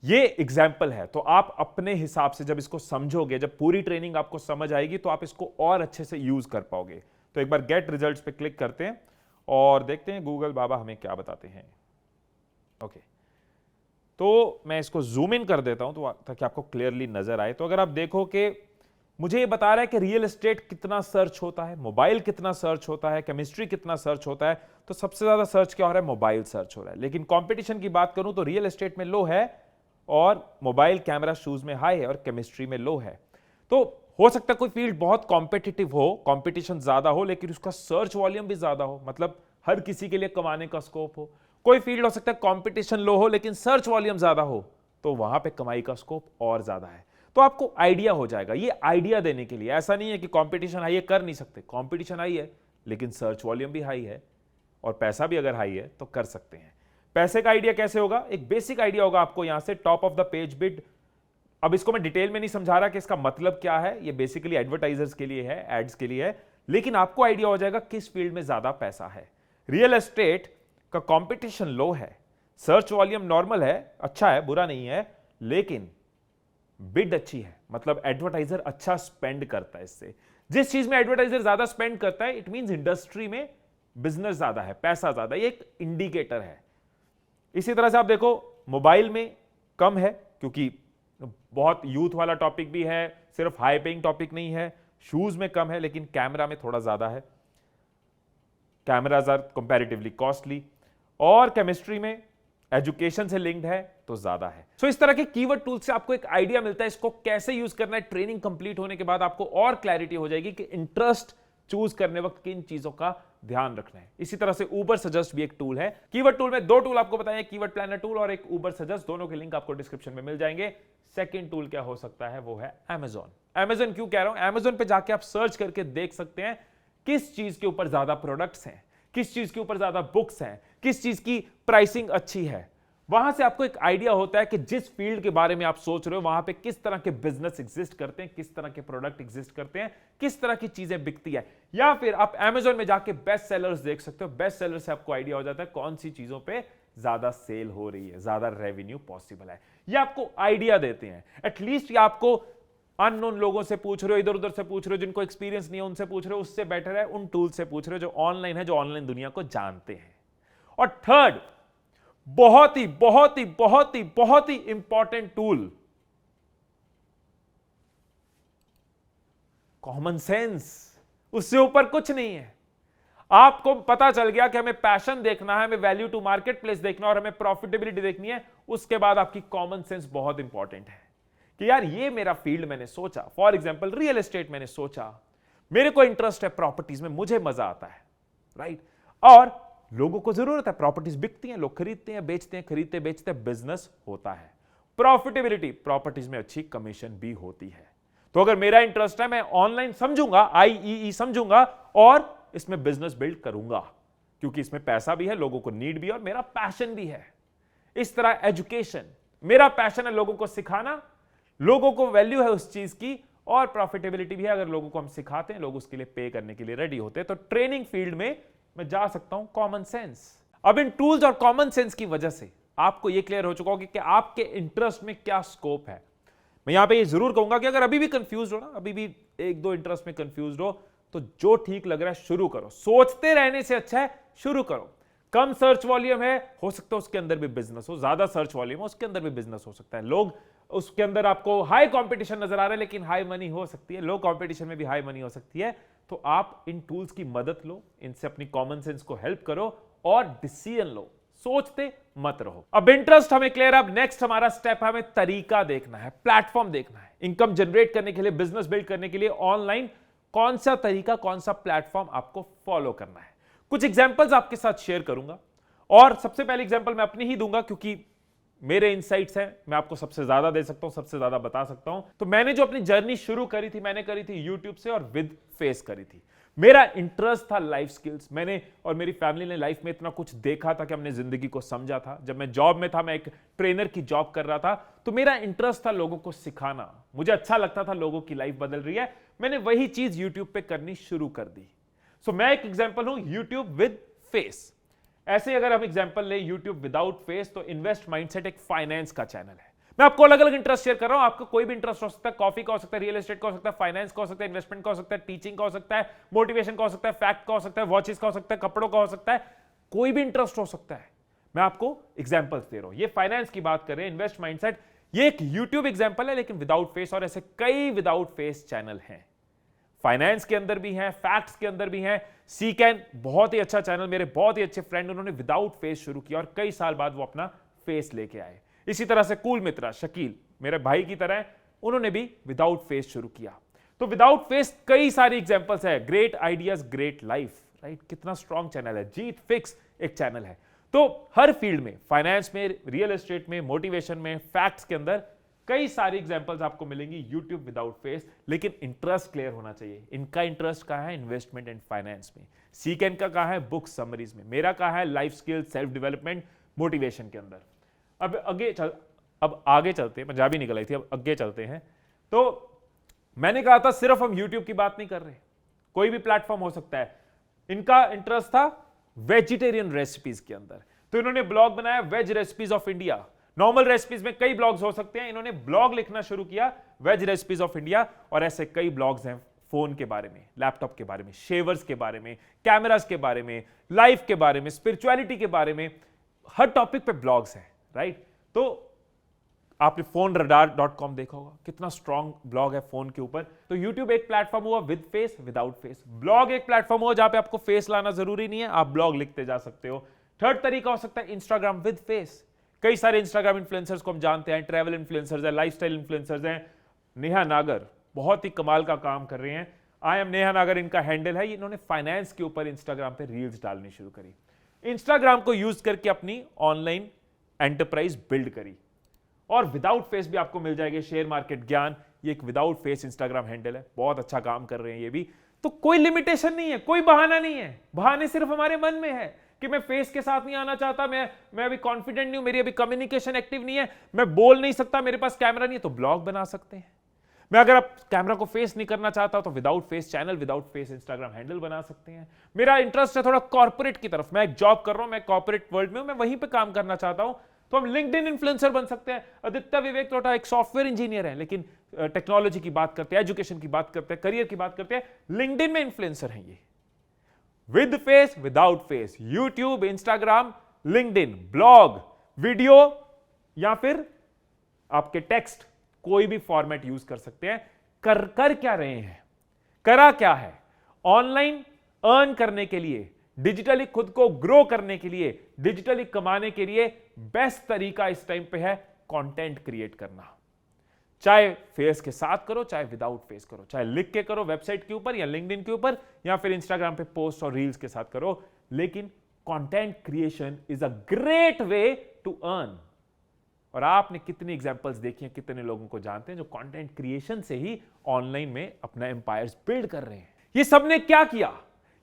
S1: ये एग्जाम्पल है। तो आप अपने हिसाब से जब इसको समझोगे, जब पूरी ट्रेनिंग आपको समझ आएगी तो आप इसको और अच्छे से यूज कर पाओगे। तो एक बार गेट रिजल्ट्स पे क्लिक करते हैं और देखते हैं गूगल बाबा हमें क्या बताते हैं। ओके, तो मैं इसको जूम इन कर देता हूं तो ताकि आपको क्लियरली नजर आए। तो अगर आप देखो कि मुझे ये बता रहा है कि रियल एस्टेट कितना सर्च होता है, मोबाइल कितना सर्च होता है, केमिस्ट्री कितना सर्च होता है, तो सबसे ज्यादा सर्च क्या हो रहा है? मोबाइल सर्च हो रहा है। लेकिन कंपटीशन की बात करूं तो रियल एस्टेट में लो है, और मोबाइल, कैमरा, शूज में हाई है, और केमिस्ट्री में लो है। तो हो सकता है कोई फील्ड बहुत कॉम्पिटिटिव हो, कंपटीशन ज्यादा हो, लेकिन उसका सर्च वॉल्यूम भी ज्यादा हो, मतलब हर किसी के लिए कमाने का स्कोप हो। कोई फील्ड हो सकता है कंपटीशन लो हो लेकिन सर्च वॉल्यूम ज्यादा हो, तो वहां पे कमाई का स्कोप और ज्यादा है। तो आपको आइडिया हो जाएगा। ये आइडिया देने के लिए, ऐसा नहीं है कि कंपटीशन हाई है कर नहीं सकते, कंपटीशन हाई है लेकिन सर्च वॉल्यूम भी हाई है और पैसा भी अगर हाई है तो कर सकते हैं। पैसे का आइडिया कैसे होगा? एक बेसिक आइडिया होगा आपको यहां से, top of the page bid. अब इसको मैं डिटेल में नहीं समझा रहा कि इसका मतलब क्या है, ये बेसिकली एडवर्टाइजर्स के लिए है, एड्स के लिए है, लेकिन आपको आइडिया हो जाएगा किस फील्ड में ज्यादा पैसा है। रियल एस्टेट का कंपटीशन लो है, सर्च वॉल्यूम नॉर्मल है, अच्छा है, बुरा नहीं है, लेकिन बिड अच्छी है, मतलब एडवर्टाइजर अच्छा स्पेंड करता है इससे। जिस चीज में एडवर्टाइजर ज्यादा स्पेंड करता है इट मींस इंडस्ट्री में बिजनेस ज्यादा है, पैसा ज्यादा, ये एक इंडिकेटर है। इसी तरह से आप देखो मोबाइल में कम है क्योंकि बहुत यूथ वाला टॉपिक भी है, सिर्फ हाई पेइंग टॉपिक नहीं है। शूज में कम है लेकिन कैमरा में थोड़ा ज्यादा है, कैमराज आर कंपैरेटिवली कॉस्टली, और केमिस्ट्री में एजुकेशन से लिंक्ड है तो ज्यादा है। सो इस तरह के कीवर्ड टूल से आपको एक आइडिया मिलता है इसको कैसे यूज करना है। ट्रेनिंग कंप्लीट होने के बाद आपको और क्लैरिटी हो जाएगी कि इंटरेस्ट चूज करने वक्त किन चीजों का ध्यान रखना है। इसी तरह से उबर सजेस्ट भी एक टूल है। कीवर्ड टूल में दो टूल आपको बताए, कीवर्ड प्लानर टूल और एक उबर सजेस्ट, दोनों के लिंक आपको डिस्क्रिप्शन में मिल जाएंगे। सेकंड टूल क्या हो सकता है, वो है Amazon। Amazon क्यों कह रहा हूं, Amazon पे जाके आप सर्च करके देख सकते हैं किस चीज के ऊपर ज्यादा प्रोडक्ट्स हैं, किस चीज के ऊपर ज्यादा बुक्स हैं, किस चीज की प्राइसिंग अच्छी है। वहां से आपको एक आइडिया होता है कि जिस फील्ड के बारे में आप सोच रहे हो वहां पे किस तरह के बिजनेस एग्जिस्ट करते हैं, किस तरह के प्रोडक्ट एग्जिस्ट करते हैं, किस तरह की चीजें बिकती है। या फिर आप Amazon में जाके बेस्ट सेलर्स देख सकते हो। बेस्ट सेलर से आपको आइडिया हो जाता है कौन सी चीजों पे ज्यादा सेल हो रही है, ज्यादा रेवेन्यू पॉसिबल है। ये आपको आइडिया देते हैं। एटलीस्ट ये आपको अननोन लोगों से पूछ रहे हो, इधर उधर से पूछ रहे हो, जिनको एक्सपीरियंस नहीं है उनसे पूछ रहे हो, उससे बेटर है उन टूल से पूछ रहे हो जो ऑनलाइन है, जो ऑनलाइन दुनिया को जानते हैं। और थर्ड, बहुत ही बहुत ही बहुत ही बहुत ही इंपॉर्टेंट टूल, कॉमन सेंस। उससे ऊपर कुछ नहीं है। आपको पता चल गया कि हमें पैशन देखना है, हमें वैल्यू टू मार्केट प्लेस देखना और हमें प्रॉफिटेबिलिटी देखनी है, उसके बाद आपकी कॉमन सेंस बहुत इंपॉर्टेंट है कि यार ये मेरा फील्ड मैंने सोचा, फॉर एग्जांपल रियल एस्टेट मैंने सोचा, मेरे को इंटरेस्ट है प्रॉपर्टीज में, मुझे मजा आता है, राइट। और लोगों को जरूरत है, प्रॉपर्टीज बिकती हैं, लोग खरीदते हैं बेचते हैं, खरीदते बेचते हैं, बिजनेस होता है। प्रॉफिटेबिलिटी, प्रॉपर्टीज में अच्छी कमीशन भी होती है। तो अगर मेरा इंटरेस्ट है, मैं ऑनलाइन समझूंगा, IEE समझूंगा और इसमें बिजनेस बिल्ड करूंगा, क्योंकि इसमें पैसा भी है, लोगों को नीड भी है और मेरा पैशन भी है। इस तरह एजुकेशन, मेरा पैशन है लोगों को सिखाना, लोगों को वैल्यू है उस चीज की, और प्रॉफिटेबिलिटी भी है। अगर लोगों को हम सिखाते हैं, लोग उसके लिए पे करने के लिए रेडी होते हैं। तो ट्रेनिंग फील्ड में मैं जा सकता हूं कॉमन सेंस। अब इन टूल्स और कॉमन सेंस की वजह से आपको यह क्लियर हो चुका होगा कि आपके इंटरेस्ट में क्या स्कोप है। मैं यहां पे ये जरूर कहूंगा कि अगर अभी भी कंफ्यूज हो ना, अभी भी एक दो इंटरेस्ट में कंफ्यूज हो, तो जो ठीक लग रहा है शुरू करो। सोचते रहने से अच्छा है शुरू करो। कम सर्च वॉल्यूम है, हो सकता है उसके अंदर भी बिजनेस हो, ज्यादा सर्च वॉल्यूम है, उसके अंदर भी बिजनेस हो सकता है। लोग उसके अंदर आपको हाई कंपटीशन नजर आ रहा है, लेकिन हाई मनी हो सकती है, लो कंपटीशन में भी हाई मनी हो सकती है। तो आप इन टूल्स की मदद लो, इनसे अपनी कॉमन सेंस को हेल्प करो और डिसीजन लो, सोचते मत रहो। अब इंटरेस्ट हमें क्लियर। अब नेक्स्ट हमारा स्टेप है, हमें तरीका देखना है, प्लेटफॉर्म देखना है। इनकम जनरेट करने के लिए, बिजनेस बिल्ड करने के लिए ऑनलाइन कौन सा तरीका, कौन सा प्लेटफॉर्म आपको फॉलो करना है। कुछ एग्जांपल्स आपके साथ शेयर करूंगा और सबसे पहले एग्जांपल मैं अपनी ही दूंगा, क्योंकि मेरे इनसाइट्स हैं, मैं आपको सबसे ज्यादा दे सकता हूं, सबसे ज्यादा बता सकता हूं। तो मैंने जो अपनी जर्नी शुरू करी थी, मैंने करी थी यूट्यूब से और विद फेस करी थी। मेरा इंटरेस्ट था लाइफ स्किल्स। मैंने और मेरी फैमिली ने लाइफ में इतना कुछ देखा था कि हमने जिंदगी को समझा था। जब मैं जॉब में था, मैं एक ट्रेनर की जॉब कर रहा था, तो मेरा इंटरेस्ट था लोगों को सिखाना। मुझे अच्छा लगता था लोगों की लाइफ बदल रही है, मैंने वही चीज यूट्यूब पे करनी शुरू कर दी। सो मैं एक एग्जांपल हूं यूट्यूब विद फेस। ऐसे अगर हम एग्जांपल लें यूट्यूब विदाउट फेस, तो इन्वेस्ट माइंडसेट एक फाइनेंस का चैनल है। मैं आपको अलग अलग इंटरेस्ट शेयर कर रहा हूं, आपको कोई भी इंटरेस्ट हो सकता है, कॉफी का हो सकता है, रियल एस्टेट का हो सकता है, फाइनेंस का हो सकता है, इन्वेस्टमेंट का हो सकता है, टीचिंग का हो सकता है, मोटिवेशन का हो सकता है, फैक्ट का हो सकता है, वॉचेस का हो सकता है, कपड़ों का हो सकता है, कोई भी इंटरेस्ट हो सकता है। मैं आपको एग्जांपल्स दे रहा हूं। ये फाइनेंस की बात करें, इन्वेस्ट माइंडसेट, ये एक यूट्यूब एग्जांपल है, लेकिन विदाउट फेस, और ऐसे कई विदाउट फेस चैनल हैं। फाइनेंस के अंदर भी हैं, फैक्ट्स के अंदर भी हैं। सीकैन बहुत ही अच्छा चैनल, मेरे बहुत ही अच्छे फ्रेंड, उन्होंने विदाउट फेस शुरू किया और कई साल बाद वो अपना फेस लेके आए। इसी तरह से कूल मित्रा, शकील मेरे भाई की तरह, उन्होंने भी विदाउट फेस शुरू किया। तो विदाउट फेस कई सारी एग्जांपल्स है। Great ideas great life, right, कितना स्ट्रॉन्ग चैनल है। जीत फिक्स एक चैनल है। तो हर फील्ड में, फाइनेंस में, रियल एस्टेट में, मोटिवेशन में, फैक्ट्स के अंदर कई सारी एग्जांपल्स आपको मिलेंगी यूट्यूब विदाउट फेस। लेकिन इंटरेस्ट क्लियर होना चाहिए। इनका इंटरेस्ट कहां है? इन्वेस्टमेंट एंड फाइनेंस में। सीकैन का कहां है? बुक समरीज में। मेरा कहां है? Life skill, self development, motivation के अंदर। अब आगे चलते हैं, पंजाबी निकल आई थी, अब आगे चलते हैं। तो मैंने कहा था सिर्फ हम यूट्यूब की बात नहीं कर रहे, कोई भी प्लेटफॉर्म हो सकता है। इनका इंटरेस्ट था वेजिटेरियन रेसिपीज के अंदर, तो इन्होंने ब्लॉग बनाया veg recipes of India. Normal recipes में कई ब्लॉग्स हो सकते हैं, इन्होंने ब्लॉग लिखना शुरू किया वेज रेसिपीज ऑफ इंडिया। और ऐसे कई ब्लॉग्स हैं फोन के बारे में, लैपटॉप के बारे में, शेवर्स के बारे में, कैमरास के बारे में, लाइफ के बारे में, स्पिरिचुअलिटी के बारे में, हर टॉपिक पे ब्लॉग्स हैं, राइट। तो आपने फोनरडार.com देखा होगा, कितना स्ट्रॉन्ग ब्लॉग है फोन के ऊपर। तो यूट्यूब एक प्लेटफॉर्म हुआ with face, without face. Blog एक प्लेटफॉर्म हुआ जहां पे आपको फेस लाना जरूरी नहीं है, आप ब्लॉग लिखते जा सकते हो। थर्ड तरीका हो सकता है इंस्टाग्राम विद फेस। कई सारे इंस्टाग्राम इन्फ्लुएंसर्स को हम जानते हैं, ट्रैवल इन्फ्लुएंसर्स हैं, लाइफस्टाइल इन्फ्लुएंसर्स हैं। नेहा नागर बहुत ही कमाल का काम कर रहे हैं। आई एम नेहा नागर इनका हैंडल है। इन्होंने फाइनेंस के ऊपर इंस्टाग्राम पे रील्स डालनी शुरू करी, इंस्टाग्राम को यूज करके अपनी ऑनलाइन एंटरप्राइज बिल्ड करी, और विदाउट फेस भी आपको मिल जाएगा शेयर मार्केट ज्ञान। ये एक विदाउट फेस इंस्टाग्राम हैंडल है, बहुत अच्छा काम कर रहे हैं ये भी। तो कोई लिमिटेशन नहीं है, कोई बहाना नहीं है, बहाने सिर्फ हमारे मन में है कि मैं फेस के साथ नहीं आना चाहता, मैं अभी कॉन्फिडेंट नहीं हूं, मेरी अभी कम्युनिकेशन एक्टिव नहीं है, मैं बोल नहीं सकता, मेरे पास कैमरा नहीं है, तो ब्लॉग बना सकते हैं। मैं अगर आप कैमरा को फेस नहीं करना चाहता तो without face channel, without face Instagram handle बना सकते हैं। मेरा इंटरेस्ट है थोड़ा कॉर्पोरेट की तरफ, मैं एक जॉब कर रहा हूं, मैं कॉर्पोरेट वर्ल्ड में हूं, मैं वहीं पे काम करना चाहता हूं, तो हम लिंक्डइन इन्फ्लुएंसर बन सकते हैं। आदित्य विवेक त्रोटा एक सॉफ्टवेयर इंजीनियर है, लेकिन टेक्नोलॉजी की बात करते हैं, एजुकेशन की बात करते हैं, करियर की बात करते हैं, लिंक्डइन में इन्फ्लुएंसर हैं ये। With face, without face, YouTube, Instagram, LinkedIn, blog, video या फिर आपके टेक्स्ट, कोई भी फॉर्मेट यूज कर सकते हैं। कर क्या रहे हैं, करा क्या है, ऑनलाइन अर्न करने के लिए, डिजिटली खुद को ग्रो करने के लिए, डिजिटली कमाने के लिए बेस्ट तरीका इस टाइम पे है कंटेंट क्रिएट करना। चाहे फेस के साथ करो, चाहे विदाउट फेस करो, चाहे लिख के करो वेबसाइट के ऊपर या लिंक्डइन के ऊपर, या फिर इंस्टाग्राम पे पोस्ट और रील्स के साथ करो, लेकिन content creation is a great way to earn. और आपने कितनी एग्जांपल्स देखी हैं, कितने लोगों को जानते हैं जो कंटेंट क्रिएशन से ही ऑनलाइन में अपना एम्पायर्स बिल्ड कर रहे हैं। ये सबने क्या किया,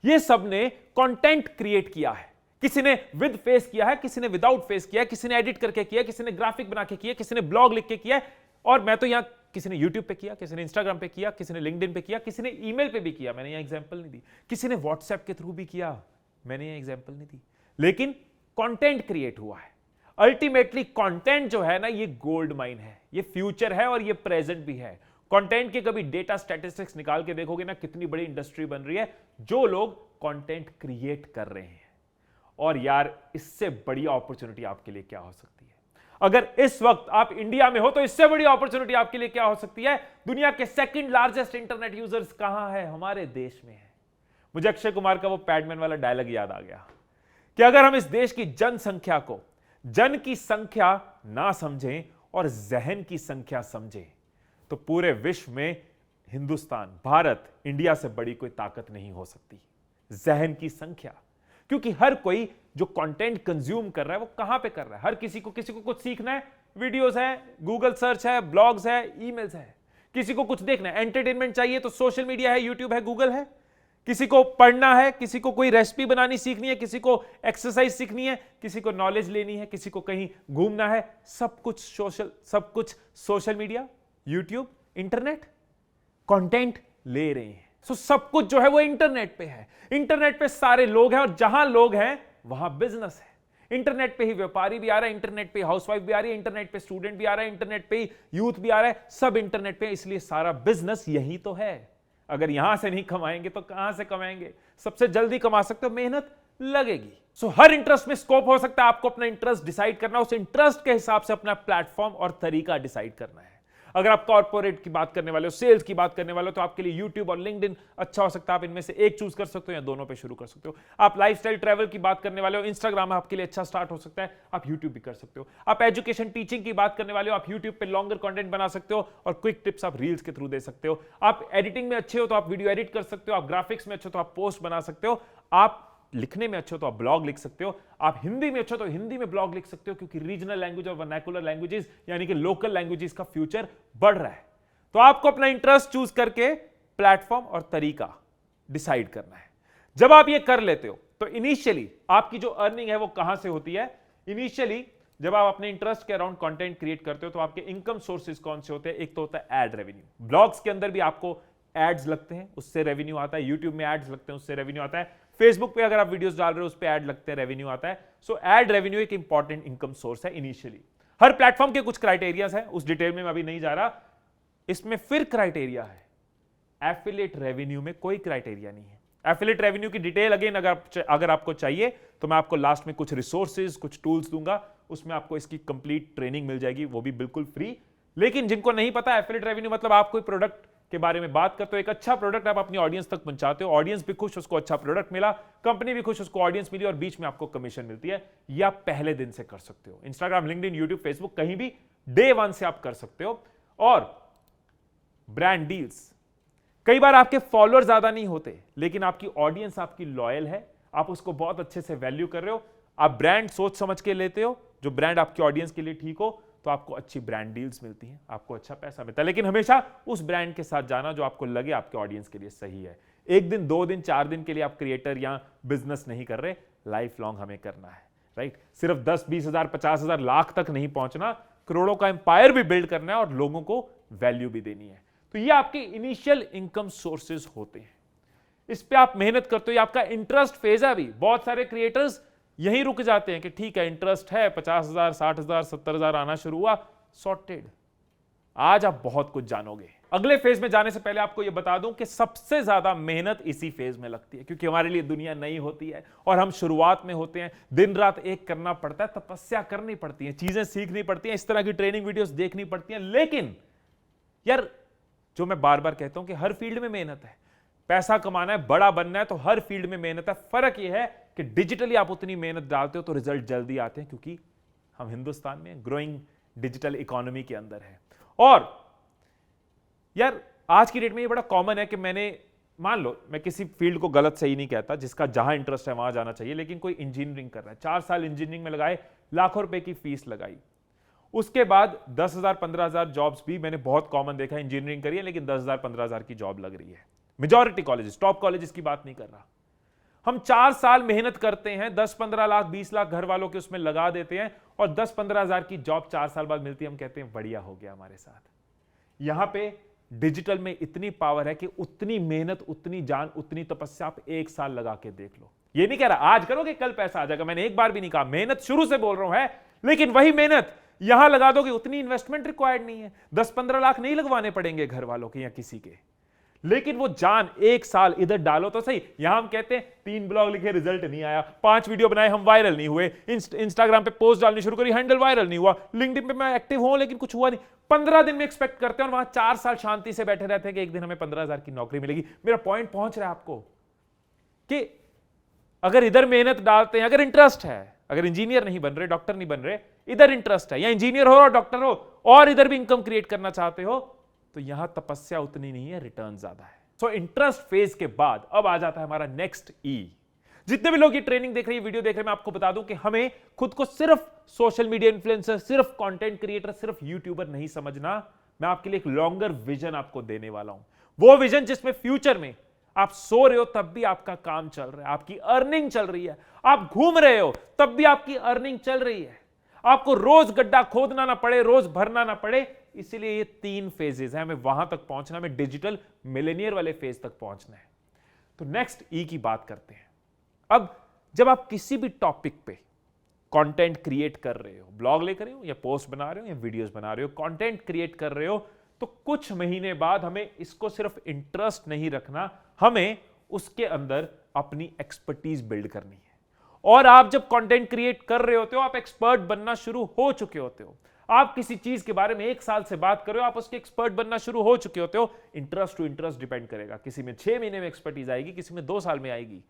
S1: ये सबने कंटेंट क्रिएट किया है। किसी ने विद फेस किया है, किसी ने विदाउट फेस किया है, किसी ने एडिट करके किया, किसी ने ग्राफिक बना के किया, किसी ने ब्लॉग लिख के किया है, और मैं तो यहां किसी ने यूट्यूब पे किया, किसी ने इंस्टाग्राम पे किया, किसी ने लिंक्डइन पे किया, किसी ने ईमेल पे भी किया, मैंने यहां एग्जांपल नहीं दी, किसी ने व्हाट्सएप के थ्रू भी किया, मैंने यहां एग्जांपल नहीं दी, लेकिन कंटेंट क्रिएट हुआ है। अल्टीमेटली कंटेंट जो है ना, ये गोल्ड माइन है, ये फ्यूचर है और ये प्रेजेंट भी है। कंटेंट के कभी डेटा स्टैटिस्टिक्स निकाल के देखोगे ना, कितनी बड़ी इंडस्ट्री बन रही है जो लोग कंटेंट क्रिएट कर रहे हैं। और यार, इससे बड़ी अपॉर्चुनिटी आपके लिए क्या हो सकती है? अगर इस वक्त आप इंडिया में हो तो इससे बड़ी अपॉर्चुनिटी आपके लिए क्या हो सकती है? दुनिया के सेकंड लार्जेस्ट इंटरनेट यूजर्स कहां है? हमारे देश में है। मुझे अक्षय कुमार का वो पैडमैन वाला डायलॉग याद आ गया कि अगर हम इस देश की जनसंख्या को जन की संख्या ना समझें और जहन की संख्या समझें, तो पूरे विश्व में हिंदुस्तान, भारत, इंडिया से बड़ी कोई ताकत नहीं हो सकती। जहन की संख्या, क्योंकि हर कोई जो कंटेंट कंज्यूम कर रहा है वो कहां पे कर रहा है? हर किसी को कुछ सीखना है, वीडियोस है, गूगल सर्च है, ब्लॉग्स है, ईमेल्स है। किसी को कुछ देखना है, एंटरटेनमेंट चाहिए तो सोशल मीडिया है, यूट्यूब है, गूगल है। किसी को पढ़ना है, किसी को कोई रेसिपी बनानी सीखनी है, किसी को एक्सरसाइज सीखनी है, किसी को नॉलेज लेनी है, किसी को कहीं घूमना है, सब कुछ social media, YouTube, internet, content ले रहे हैं। सो सब कुछ जो है वो इंटरनेट पे है। इंटरनेट पे सारे लोग हैं और जहां लोग हैं वहां बिजनेस है। इंटरनेट पे ही व्यापारी भी आ रहा है, इंटरनेट पे हाउसवाइफ भी आ रही है, इंटरनेट पे स्टूडेंट भी आ रहा है, इंटरनेट पे ही यूथ भी आ रहा है, सब इंटरनेट पे। इसलिए सारा बिजनेस यही तो है। अगर यहां से नहीं कमाएंगे तो कहां से कमाएंगे? सबसे जल्दी कमा सकते हो, मेहनत लगेगी। सो हर इंटरेस्ट में स्कोप हो सकता है। आपको अपना इंटरेस्ट डिसाइड करना, उस इंटरेस्ट के हिसाब से अपना प्लेटफॉर्म और तरीका डिसाइड करना है। अगर आप कॉर्पोरेट की बात करने वाले हो, सेल्स की बात करने वाले हो, तो आपके लिए यूट्यूब और लिंक्डइन अच्छा हो सकता है। आप इनमें से एक चूज कर सकते हो या दोनों पे शुरू कर सकते हो। आप लाइफस्टाइल ट्रैवल की बात करने वाले हो, इंस्टाग्राम आपके लिए अच्छा स्टार्ट हो सकता है, आप यूट्यूब भी कर सकते हो। आप एजुकेशन टीचिंग की बात करने वाले हो, आप यूट्यूब पे लॉन्गर कंटेंट बना सकते हो और क्विक टिप्स आप रील्स के थ्रू दे सकते हो। आप एडिटिंग में अच्छे हो तो आप वीडियो एडिट कर सकते हो। आप ग्राफिक्स में अच्छे हो तो आप पोस्ट बना सकते हो। आप लिखने में अच्छे हो तो आप ब्लॉग लिख सकते हो। आप हिंदी में अच्छे हो तो हिंदी में ब्लॉग लिख सकते हो, क्योंकि रीजनल लैंग्वेज और वर्नाकुलर लैंग्वेजेस यानी कि लोकल लैंग्वेजेस का फ्यूचर बढ़ रहा है। तो आपको अपना इंटरेस्ट चूज करके प्लेटफॉर्म और तरीका डिसाइड करना है। जब आप ये कर लेते हो तो इनिशियली आपकी जो अर्निंग है वो कहां से होती है? इनिशियली जब आप अपने इंटरेस्ट के अराउंड कंटेंट क्रिएट करते हो तो आपके इनकम सोर्सेज कौन से होते हैं? एक तो होता है एड रेवेन्यू। ब्लॉग्स के अंदर भी आपको एड्स लगते हैं, उससे रेवेन्यू आता है। यूट्यूब में एड्स लगते हैं, उससे रेवेन्यू आता है। फेसबुक पे अगर आप वीडियोस डाल रहे हो उस पे ऐड लगते हैं, रेवेन्यू आता है। सो एड रेवेन्यू एक इंपॉर्टेंट इनकम सोर्स है इनिशियली। हर प्लेटफॉर्म के कुछ क्राइटेरियाज हैं, उस डिटेल में मैं अभी नहीं जा रहा। इसमें फिर क्राइटेरिया है। एफिलिएट रेवेन्यू में कोई क्राइटेरिया नहीं है। एफिलिएट रेवेन्यू की डिटेल अगेन अगर आपको चाहिए तो मैं आपको लास्ट में कुछ रिसोर्सेज, कुछ टूल्स दूंगा, उसमें आपको इसकी कंप्लीट ट्रेनिंग मिल जाएगी, वो भी बिल्कुल फ्री। लेकिन जिनको नहीं पता एफिलिएट रेवेन्यू मतलब आप कोई प्रोडक्ट के बारे में बात करते हो, एक अच्छा प्रोडक्ट आप अपनी ऑडियंस तक पहुंचाते हो, ऑडियंस भी खुश, उसको अच्छा प्रोडक्ट मिला, कंपनी भी खुश, उसको ऑडियंस मिली और बीच में आपको कमीशन मिलती है। या पहले दिन से कर सकते हो। इंस्टाग्राम, लिंक्डइन, यूट्यूब, फेसबुक, कहीं भी डे वन से आप कर सकते हो। और ब्रांड डील्स, कई बार आपके फॉलोअर ज्यादा नहीं होते, लेकिन आपकी ऑडियंस आपकी लॉयल है, आप उसको बहुत अच्छे से वैल्यू कर रहे हो, आप ब्रांड सोच समझ के लेते हो, जो ब्रांड आपकी ऑडियंस के लिए ठीक हो, तो आपको अच्छी ब्रांड डील्स मिलती हैं, आपको अच्छा पैसा मिलता है। लेकिन हमेशा उस ब्रांड के साथ जाना जो आपको लगे आपके ऑडियंस के लिए सही है। एक दिन, 2 दिन, 4 दिन के लिए आप क्रिएटर या बिजनेस नहीं कर रहे, लाइफ लॉन्ग हमें करना है, राइट? सिर्फ 10, 20 हजार, 50 हजार, लाख तक नहीं पहुंचना, करोड़ों का एम्पायर भी बिल्ड करना है और लोगों को वैल्यू भी देनी है। तो ये आपके इनिशियल इनकम सोर्सेज होते हैं, इस पे आप मेहनत करते हो, ये आपका इंटरेस्ट फेज है। अभी बहुत सारे क्रिएटर्स यहीं रुक जाते हैं कि ठीक है, इंटरेस्ट है, 50,000, 60,000, 70,000 आना शुरू हुआ, सॉर्टेड। आज आप बहुत कुछ जानोगे। अगले फेज में जाने से पहले आपको यह बता दूं कि सबसे ज्यादा मेहनत इसी फेज में लगती है, क्योंकि हमारे लिए दुनिया नई होती है और हम शुरुआत में होते हैं। दिन रात एक करना पड़ता है, तपस्या करनी पड़ती है, चीजें सीखनी पड़ती हैं, इस तरह की ट्रेनिंग वीडियोस देखनी पड़ती हैं। लेकिन यार, जो मैं बार बार कहता हूं कि हर फील्ड में मेहनत है। पैसा कमाना है, बड़ा बनना है, तो हर फील्ड में मेहनत है। फर्क यह है कि डिजिटली आप उतनी मेहनत डालते हो तो रिजल्ट जल्दी आते हैं, क्योंकि हम हिंदुस्तान में ग्रोइंग डिजिटल इकोनॉमी के अंदर है। और यार, आज की डेट में ये बड़ा कॉमन है कि मैंने, मान लो, मैं किसी फील्ड को गलत सही नहीं कहता, जिसका जहां इंटरेस्ट है वहां जाना चाहिए, लेकिन कोई इंजीनियरिंग कर रहा है, 4 साल इंजीनियरिंग में लगाए, लाखों रुपए की फीस लगाई, उसके बाद 10,000, 15,000 जॉब्स भी मैंने बहुत कॉमन देखा है। इंजीनियरिंग करिए लेकिन 10,000, 15,000 की जॉब लग रही है। मेजॉरिटी कॉलेजेस, टॉप कॉलेजेस की बात नहीं कर रहा। हम 4 साल मेहनत करते हैं, 10-15 लाख, 20 लाख घर वालों के उसमें लगा देते हैं, और 10-15,000 की जॉब 4 साल बाद मिलती है। हम कहते हैं बढ़िया हो गया हमारे साथ। यहां पे डिजिटल में इतनी पावर है कि उतनी मेहनत, उतनी जान, उतनी तपस्या आप 1 साल लगा के देख लो। ये नहीं कह रहा आज करोगे कल पैसा आ जाएगा, मैंने एक बार भी नहीं कहा, मेहनत शुरू से बोल रहा हूं है, लेकिन वही मेहनत यहां लगा दोगे, उतनी इन्वेस्टमेंट रिक्वायर्ड नहीं है। 10-15 लाख नहीं लगवाने पड़ेंगे घर वालों के या किसी के, लेकिन वो जान 1 साल इधर डालो तो सही। यहां हम कहते हैं 3 ब्लॉग लिखे, रिजल्ट नहीं आया, 5 वीडियो बनाए, हम वायरल नहीं हुए, इंस्टाग्राम पे पोस्ट डालनी शुरू करी, हैंडल वायरल नहीं हुआ, लिंक्डइन पे मैं एक्टिव हूं लेकिन कुछ हुआ नहीं। 15 दिन में एक्सपेक्ट करते हैं और वहां 4 साल शांति से बैठे रहते हैं कि एक दिन हमें 15,000 की नौकरी मिलेगी। मेरा पॉइंट पहुंच रहा है आपको कि अगर इधर मेहनत डालते हैं, अगर इंटरेस्ट है, अगर इंजीनियर नहीं बन रहे, डॉक्टर नहीं बन रहे, इधर इंटरेस्ट है, या इंजीनियर हो और डॉक्टर हो और इधर भी इनकम क्रिएट करना चाहते हो, तो यहां तपस्या उतनी नहीं है, रिटर्न ज्यादा है। सो इंटरेस्ट फेज के बाद अब आ जाता है हमारा नेक्स्ट ई। जितने भी लोग ये ट्रेनिंग देख रहे हैं, वीडियो देख रहे हैं, मैं आपको बता दूं कि हमें खुद को सिर्फ सोशल मीडिया इन्फ्लुएंसर, सिर्फ कंटेंट क्रिएटर, सिर्फ यूट्यूबर नहीं समझना। मैं आपके लिए एक लॉन्गर विजन आपको देने वाला हूं, वो विजन जिसमें फ्यूचर में आप सो रहे हो तब भी आपका काम चल रहा है, आपकी अर्निंग चल रही है, आप घूम रहे हो तब भी आपकी अर्निंग चल रही है, आपको रोज गड्ढा खोदना ना पड़े, रोज भरना ना पड़े। इसीलिए ये 3 फेजेस हैं, हमें वहां तक पहुंचना, हमें डिजिटल मिलेनियर वाले फेज तक पहुंचना है। तो नेक्स्ट ई की बात करते हैं। अब जब आप किसी भी टॉपिक पे कंटेंट क्रिएट कर रहे हो, ब्लॉग लेकर रहे हो या पोस्ट बना रहे हो या वीडियोस बना रहे हो, कंटेंट क्रिएट कर रहे हो, तो कुछ महीने बाद हमें इसको सिर्फ इंटरेस्ट नहीं रखना, हमें उसके अंदर अपनी एक्सपर्टीज बिल्ड करनी है। और आप जब कंटेंट क्रिएट कर रहे होते हो, आप एक्सपर्ट बनना शुरू हो चुके होते हो। आप किसी चीज के बारे में 1 साल से बात कर रहे हो, आप उसके एक्सपर्ट बनना शुरू हो चुके होते हो। इंटरेस्ट टू इंटरेस्ट डिपेंड करेगा, किसी में 6 महीने में एक्सपर्टीज आएगी, किसी में 2 साल में आएगी,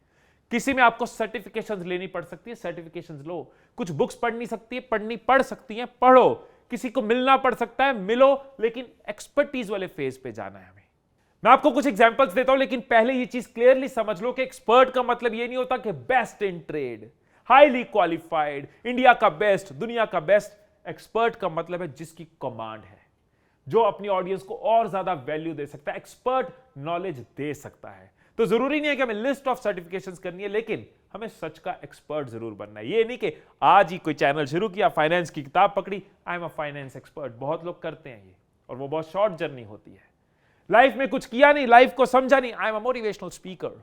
S1: किसी में आपको सर्टिफिकेशंस लेनी पड़ सकती है, सर्टिफिकेशंस लो, कुछ बुक्स पढ़नी पड़ सकती हैं, पढ़ो, किसी को मिलना पड़ सकता है, मिलो, लेकिन एक्सपर्टीज वाले फेज पे जाना है हमें। मैं आपको कुछ एग्जांपल्स देता हूं, लेकिन पहले ये चीज क्लियरली समझ लो कि एक्सपर्ट का मतलब ये नहीं होता कि best in trade, highly qualified, India का बेस्ट, दुनिया का बेस्ट। एक्सपर्ट का मतलब है जिसकी कमांड है, जो अपनी ऑडियंस को और ज्यादा वैल्यू दे सकता है, एक्सपर्ट नॉलेज दे सकता है। तो जरूरी नहीं है कि हमें लिस्ट ऑफ सर्टिफिकेशंस करनी है, लेकिन हमें सच का एक्सपर्ट जरूर बनना है। ये नहीं कि आज ही कोई चैनल शुरू किया, फाइनेंस की किताब पकड़ी, I am a finance expert. बहुत लोग करते हैं ये, और वो बहुत शॉर्ट जर्नी होती है। लाइफ में कुछ किया नहीं, लाइफ को समझा नहीं, I am a motivational speaker.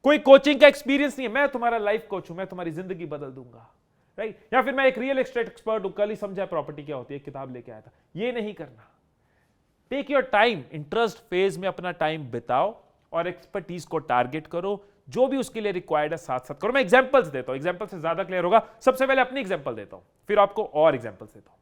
S1: कोई कोचिंग का एक्सपीरियंस नहीं है, मैं तुम्हारा लाइफ कोच हूं, मैं तुम्हारी जिंदगी बदल दूंगा, राइट? या फिर मैं एक रियल एस्टेट एक्सपर्ट हूं, कल ही समझा प्रॉपर्टी क्या होती है, किताब लेके आया था। ये नहीं करना। Take your time, interest phase में अपना टाइम बिताओ और एक्सपर्टीज को टारगेट करो, जो भी उसके लिए रिक्वायर्ड है साथ साथ करो। मैं एग्जांपल्स देता हूं, एग्जांपल से ज्यादा क्लियर होगा। सबसे पहले अपनी एग्जांपल देता हूं, फिर आपको और एग्जांपल्स देता हूं।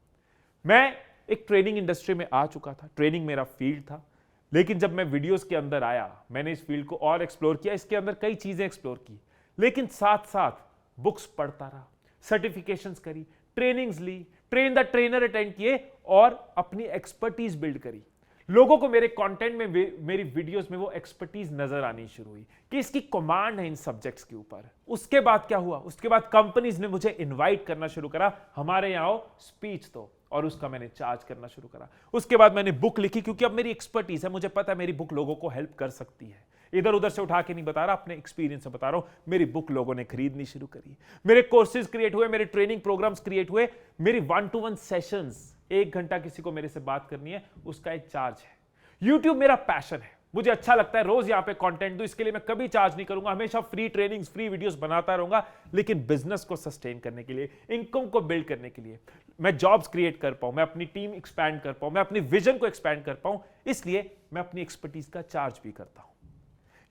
S1: मैं एक ट्रेनिंग इंडस्ट्री में आ चुका था, ट्रेनिंग मेरा फील्ड था, लेकिन जब मैं वीडियोस के अंदर आया, मैंने इस फील्ड को और एक्सप्लोर किया, इसके अंदर कई चीजें एक्सप्लोर की, लेकिन साथ साथ बुक्स पढ़ता रहा, सर्टिफिकेशंस करी, ट्रेनिंग्स ली, ट्रेन द ट्रेनर अटेंड किए और अपनी एक्सपर्टीज बिल्ड करी। लोगों को मेरे कंटेंट में, मेरी वीडियोस में वो एक्सपर्टीज नजर आनी शुरू हुई कि इसकी कमांड है इन सब्जेक्ट्स के ऊपर। उसके बाद क्या हुआ, उसके बाद कंपनीज ने मुझे इनवाइट करना शुरू करा, हमारे यहाँ आओ स्पीच दो, और उसका मैंने चार्ज करना शुरू करा। उसके बाद मैंने बुक लिखी, क्योंकि अब मेरी एक्सपर्टीज है, मुझे पता है मेरी बुक लोगों को हेल्प कर सकती है। इधर उधर से उठा के नहीं बता रहा, अपने एक्सपीरियंस से बता रहा हूं। मेरी बुक लोगों ने खरीदनी शुरू करी, मेरे कोर्सेज क्रिएट हुए, मेरे ट्रेनिंग प्रोग्राम्स क्रिएट हुए, मेरी 1-to-1 सेशंस, 1 घंटा किसी को मेरे से बात करनी है, उसका एक चार्ज है। YouTube मेरा पैशन है, मुझे अच्छा लगता है रोज यहां पे कंटेंट दूं, इसके लिए मैं कभी चार्ज नहीं करूंगा, हमेशा फ्री ट्रेनिंग्स, फ्री वीडियोस बनाता रहूंगा। लेकिन बिजनेस को सस्टेन करने के लिए, इनकम को बिल्ड करने के लिए, मैं जॉब्स क्रिएट कर पाऊं, मैं अपनी टीम एक्सपैंड कर पाऊं, मैं अपनी विजन को एक्सपैंड कर पाऊं, इसलिए मैं अपनी एक्सपर्टीज का चार्ज भी करता हूं।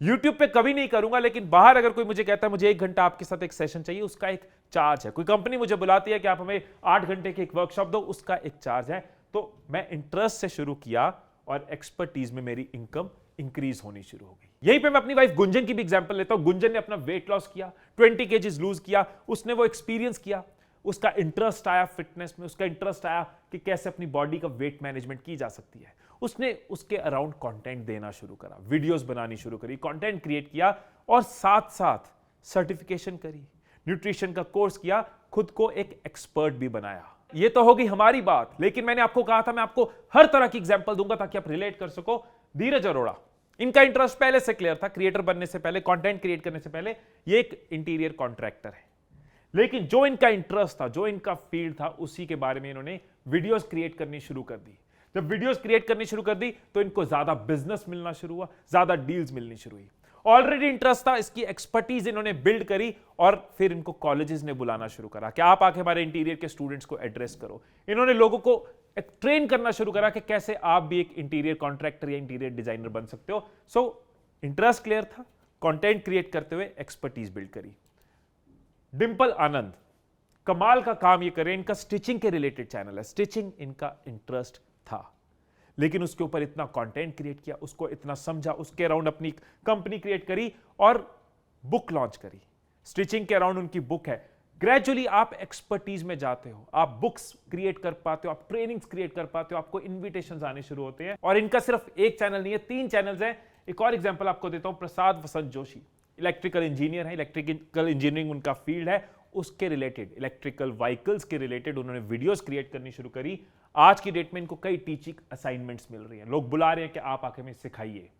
S1: YouTube पे कभी नहीं करूंगा, लेकिन बाहर अगर कोई मुझे कहता है मुझे 1 घंटा आपके साथ एक सेशन चाहिए, उसका एक चार्ज है। कोई कंपनी मुझे बुलाती है कि आप हमें 8 घंटे की एक वर्कशॉप दो, उसका एक चार्ज है। तो मैं इंटरेस्ट से शुरू किया और एक्सपर्टीज में मेरी इनकम इंक्रीज होनी शुरू हो गई। यहीं पे मैं अपनी वाइफ गुंजन की भी एग्जांपल लेता हूं। गुंजन ने अपना वेट लॉस किया, 20 kg लूज किया, उसने वो एक्सपीरियंस किया, उसका इंटरेस्ट आया फिटनेस में, उसका इंटरेस्ट आया कि कैसे अपनी बॉडी का वेट मैनेजमेंट की जा सकती है। उसने उसके अराउंड कंटेंट देना शुरू करा, वीडियोस बनानी शुरू करी, कंटेंट क्रिएट किया, और साथ साथ सर्टिफिकेशन करी, न्यूट्रिशन का कोर्स किया, खुद को एक एक्सपर्ट भी बनाया। ये तो होगी हमारी बात, लेकिन मैंने आपको कहा था मैं आपको हर तरह की एग्जांपल दूंगा ताकि आप रिलेट कर सको। धीरज अरोड़ा, इनका इंटरेस्ट पहले से क्लियर था, क्रिएटर बनने से पहले, कंटेंट क्रिएट करने से पहले। ये एक इंटीरियर कॉन्ट्रैक्टर है, लेकिन जो इनका इंटरेस्ट था, जो इनका फील्ड था, उसी के बारे में इन्होंने वीडियोस क्रिएट करनी शुरू कर दी। जब वीडियोस क्रिएट करनी शुरू कर दी तो इनको ज्यादा बिजनेस मिलना शुरू हुआ, ज्यादा डील्स मिलनी शुरू हुई। ऑलरेडी इंटरेस्ट था, इसकी एक्सपर्टीज इन्होंने बिल्ड करी, और फिर इनको कॉलेजेस ने बुलाना शुरू करा कि आप आके हमारे इंटीरियर के स्टूडेंट्स को एड्रेस करो। इन्होंने लोगों को ट्रेन करना शुरू करा कि कैसे आप भी एक इंटीरियर कॉन्ट्रैक्टर या इंटीरियर डिजाइनर बन सकते हो। सो इंटरेस्ट क्लियर था, कंटेंट क्रिएट करते हुए एक्सपर्टीज बिल्ड करी। डिंपल आनंद कमाल का काम ये करे, इनका स्टिचिंग के रिलेटेड चैनल है, स्टिचिंग इनका इंटरेस्ट था, लेकिन उसके ऊपर इतना कंटेंट क्रिएट किया, उसको इतना समझा, उसके अराउंड अपनी कंपनी क्रिएट करी और बुक लॉन्च करी। स्टिचिंग के अराउंड उनकी बुक है। ग्रेजुअली आप एक्सपर्टीज में जाते हो, आप बुक्स क्रिएट कर पाते हो, आप ट्रेनिंग्स क्रिएट कर पाते हो, आपको इन्विटेशंस आने शुरू होते हैं। और इनका सिर्फ एक चैनल नहीं है, 3 चैनल्स हैं। एक और एग्जांपल आपको देता हूं, प्रसाद वसंत जोशी इलेक्ट्रिकल इंजीनियर है, इलेक्ट्रिकल इंजीनियरिंग उनका फील्ड है, उसके रिलेटेड, इलेक्ट्रिकल व्हीकल्स के रिलेटेड उन्होंने वीडियोस क्रिएट करनी शुरू करी। आज की डेट में इनको कई टीचिंग असाइनमेंट्स मिल रही हैं, लोग बुला रहे हैं कि आप आके हमें सिखाइए।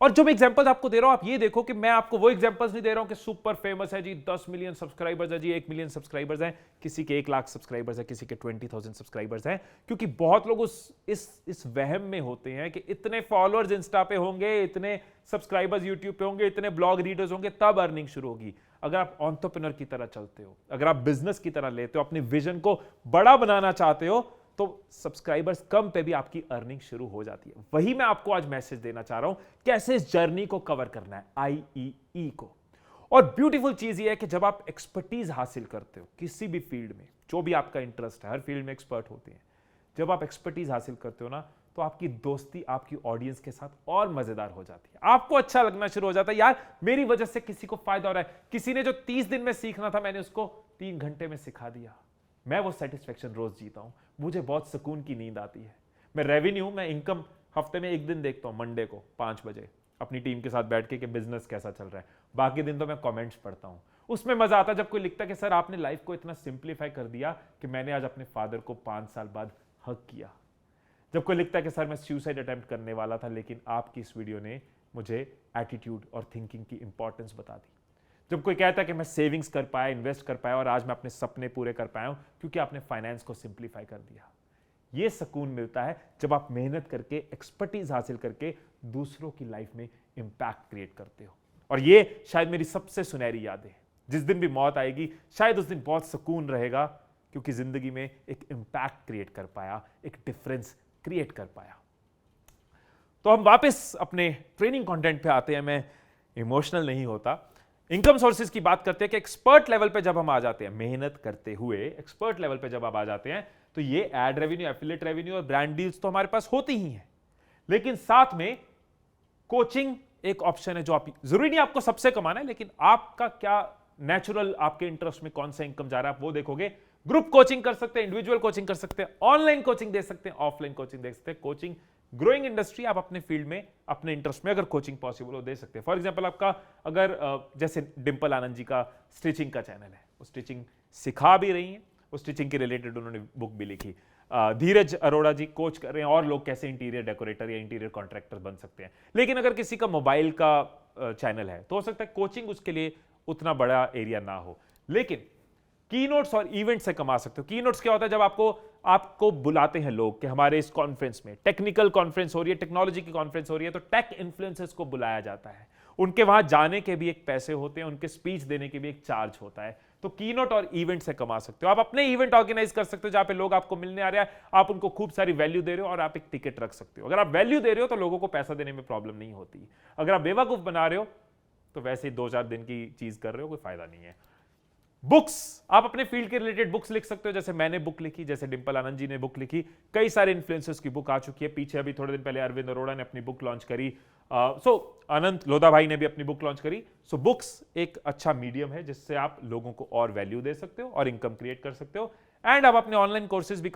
S1: और जो मैं एग्जांपल्स आपको दे रहा हूं, आप ये देखो कि मैं आपको वो एग्जांपल्स नहीं दे रहा हूं कि सुपर फेमस है जी, 10 मिलियन सब्सक्राइबर्स है जी, 1 मिलियन सब्सक्राइबर्स हैं, किसी के 1 लाख सब्सक्राइबर्स है, किसी के 20,000 सब्सक्राइबर्स हैं। क्योंकि बहुत लोग इस वहम में होते हैं कि इतने फॉलोअर्स इंस्टा पे होंगे, इतने सब्सक्राइबर्स यूट्यूब पे होंगे, इतने ब्लॉग रीडर्स होंगे, तब अर्निंग शुरू होगी। अगर आप एंटरप्रेन्योर की तरह चलते हो, अगर आप बिजनेस की तरह लेते हो, अपने विजन को बड़ा बनाना चाहते हो, तो सब्सक्राइबर्स कम पे भी आपकी अर्निंग शुरू हो जाती है। वही मैं आपको आज मैसेज देना चाह रहा हूं, कैसे इस जर्नी को कवर करना है, IEE को। और ब्यूटीफुल चीज ये है कि जब आप एक्सपर्टीज हासिल करते हो किसी भी फील्ड में, जो भी आपका इंटरेस्ट है, हर फील्ड में एक्सपर्ट होते हैं, जब आप एक्सपर्टीज हासिल करते हो ना, तो आपकी दोस्ती आपकी ऑडियंस के साथ और मजेदार हो जाती है। आपको अच्छा लगना शुरू हो जाता है, यार मेरी वजह से किसी को फायदा हो रहा है। किसी ने जो 30 दिन में सीखना था, मैंने उसको 3 घंटे में सिखा दिया। मैं वो सेटिस्फेक्शन रोज जीता हूं, मुझे बहुत सुकून की नींद आती है। मैं रेवेन्यू, मैं इनकम हफ्ते में 1 दिन देखता हूं, मंडे को 5 बजे अपनी टीम के साथ बैठ के कि बिजनेस कैसा चल रहा है। बाकी दिन तो मैं कमेंट्स पढ़ता हूं। उसमें मजा आता है जब कोई लिखता है कि सर आपने लाइफ को इतना सिंप्लीफाई कर दिया कि मैंने आज अपने फादर को 5 साल बाद हक किया। जब कोई लिखता है कि सर मैं सुसाइड अटेम्प्ट करने वाला था, लेकिन आपकी इस वीडियो ने मुझे एटीट्यूड और थिंकिंग की इंपॉर्टेंस बता दी। जब कोई कहता है कि मैं सेविंग्स कर पाया, इन्वेस्ट कर पाया और आज मैं अपने सपने पूरे कर पाया हूं क्योंकि आपने फाइनेंस को सिंप्लीफाई कर दिया। यह सुकून मिलता है जब आप मेहनत करके, एक्सपर्टीज हासिल करके दूसरों की लाइफ में इंपैक्ट क्रिएट करते हो। और ये शायद मेरी सबसे सुनहरी याद है। जिस दिन भी मौत आएगी, शायद उस दिन बहुत सुकून रहेगा क्योंकि जिंदगी में एक इंपैक्ट क्रिएट कर पाया, एक डिफरेंस क्रिएट कर पाया। तो हम वापस अपने ट्रेनिंग कंटेंट पे आते हैं। मैं इमोशनल नहीं होता। इनकम सोर्सेज की बात करते हैं कि एक्सपर्ट लेवल पे जब हम आ जाते हैं, मेहनत करते हुए एक्सपर्ट लेवल पे जब आप आ जाते हैं, तो ये एड रेवेन्यू, एफिलिएट रेवेन्यू और ब्रांड डील्स तो हमारे पास होती ही हैं, लेकिन साथ में कोचिंग एक ऑप्शन है। जो आप, जरूरी नहीं आपको सबसे कमाना है, लेकिन आपका क्या नेचुरल, आपके इंटरेस्ट में कौन सा इनकम जा रहा है आप वो देखोगे। ग्रुप कोचिंग कर सकते हैं, इंडिविजुअल कोचिंग कर सकते हैं, ऑनलाइन कोचिंग दे सकते हैं, ऑफलाइन कोचिंग दे सकते हैं। कोचिंग ग्रोइंग इंडस्ट्री, आप अपने फील्ड में अपने इंटरेस्ट में अगर कोचिंग पॉसिबल हो दे सकते हैं। फॉर एग्जांपल आपका अगर जैसे डिंपल आनंद जी का स्टिचिंग का चैनल है, वो स्टिचिंग सिखा भी रही हैं, उस स्टिचिंग के रिलेटेड उन्होंने बुक भी लिखी। धीरज अरोड़ा जी कोच कर रहे हैं और लोग कैसे इंटीरियर डेकोरेटर या इंटीरियर कॉन्ट्रैक्टर बन सकते हैं। लेकिन अगर किसी का मोबाइल का चैनल है तो हो सकता है कोचिंग उसके लिए उतना बड़ा एरिया ना हो, लेकिन कीनोट्स और इवेंट से कमा सकते हो। कीनोट्स क्या होता है, जब आपको बुलाते हैं लोग कि हमारे इस कॉन्फ्रेंस में, टेक्निकल कॉन्फ्रेंस हो रही है, टेक्नोलॉजी की कॉन्फ्रेंस हो रही है, तो टेक इन्फ्लुएंसर्स को बुलाया जाता है, उनके वहां जाने के भी एक पैसे होते हैं, उनके स्पीच देने के भी एक चार्ज होता है। तो कीनोट और इवेंट से कमा सकते हो। आप अपने इवेंट ऑर्गेनाइज कर सकते हो जहां पे लोग आपको मिलने आ रहे हैं, आप उनको खूब सारी वैल्यू दे रहे हो और आप एक टिकट रख सकते हो। अगर आप वैल्यू दे रहे हो तो लोगों को पैसा देने में प्रॉब्लम नहीं होती। अगर आप बेवकूफ बना रहे हो तो वैसे ही 2-4 दिन की चीज कर रहे हो, कोई फायदा नहीं है। बुक्स, आप अपने फील्ड के रिलेटेड बुक्स लिख सकते हो, जैसे मैंने बुक लिखी, जैसे डिंपल आनंद जी ने बुक लिखी, कई सारे इन्फ्लुएंसर्स की बुक आ चुकी है। पीछे अभी थोड़े दिन पहले अरविंद अरोड़ा ने अपनी बुक लॉन्च करी, अनंत लोधा भाई ने भी अपनी बुक लॉन्च करी। सो बुक्स एक अच्छा मीडियम है जिससे आप लोगों को और वैल्यू दे सकते हो और इनकम क्रिएट कर सकते हो। एंड आप अपने ऑनलाइन कोर्सेज भी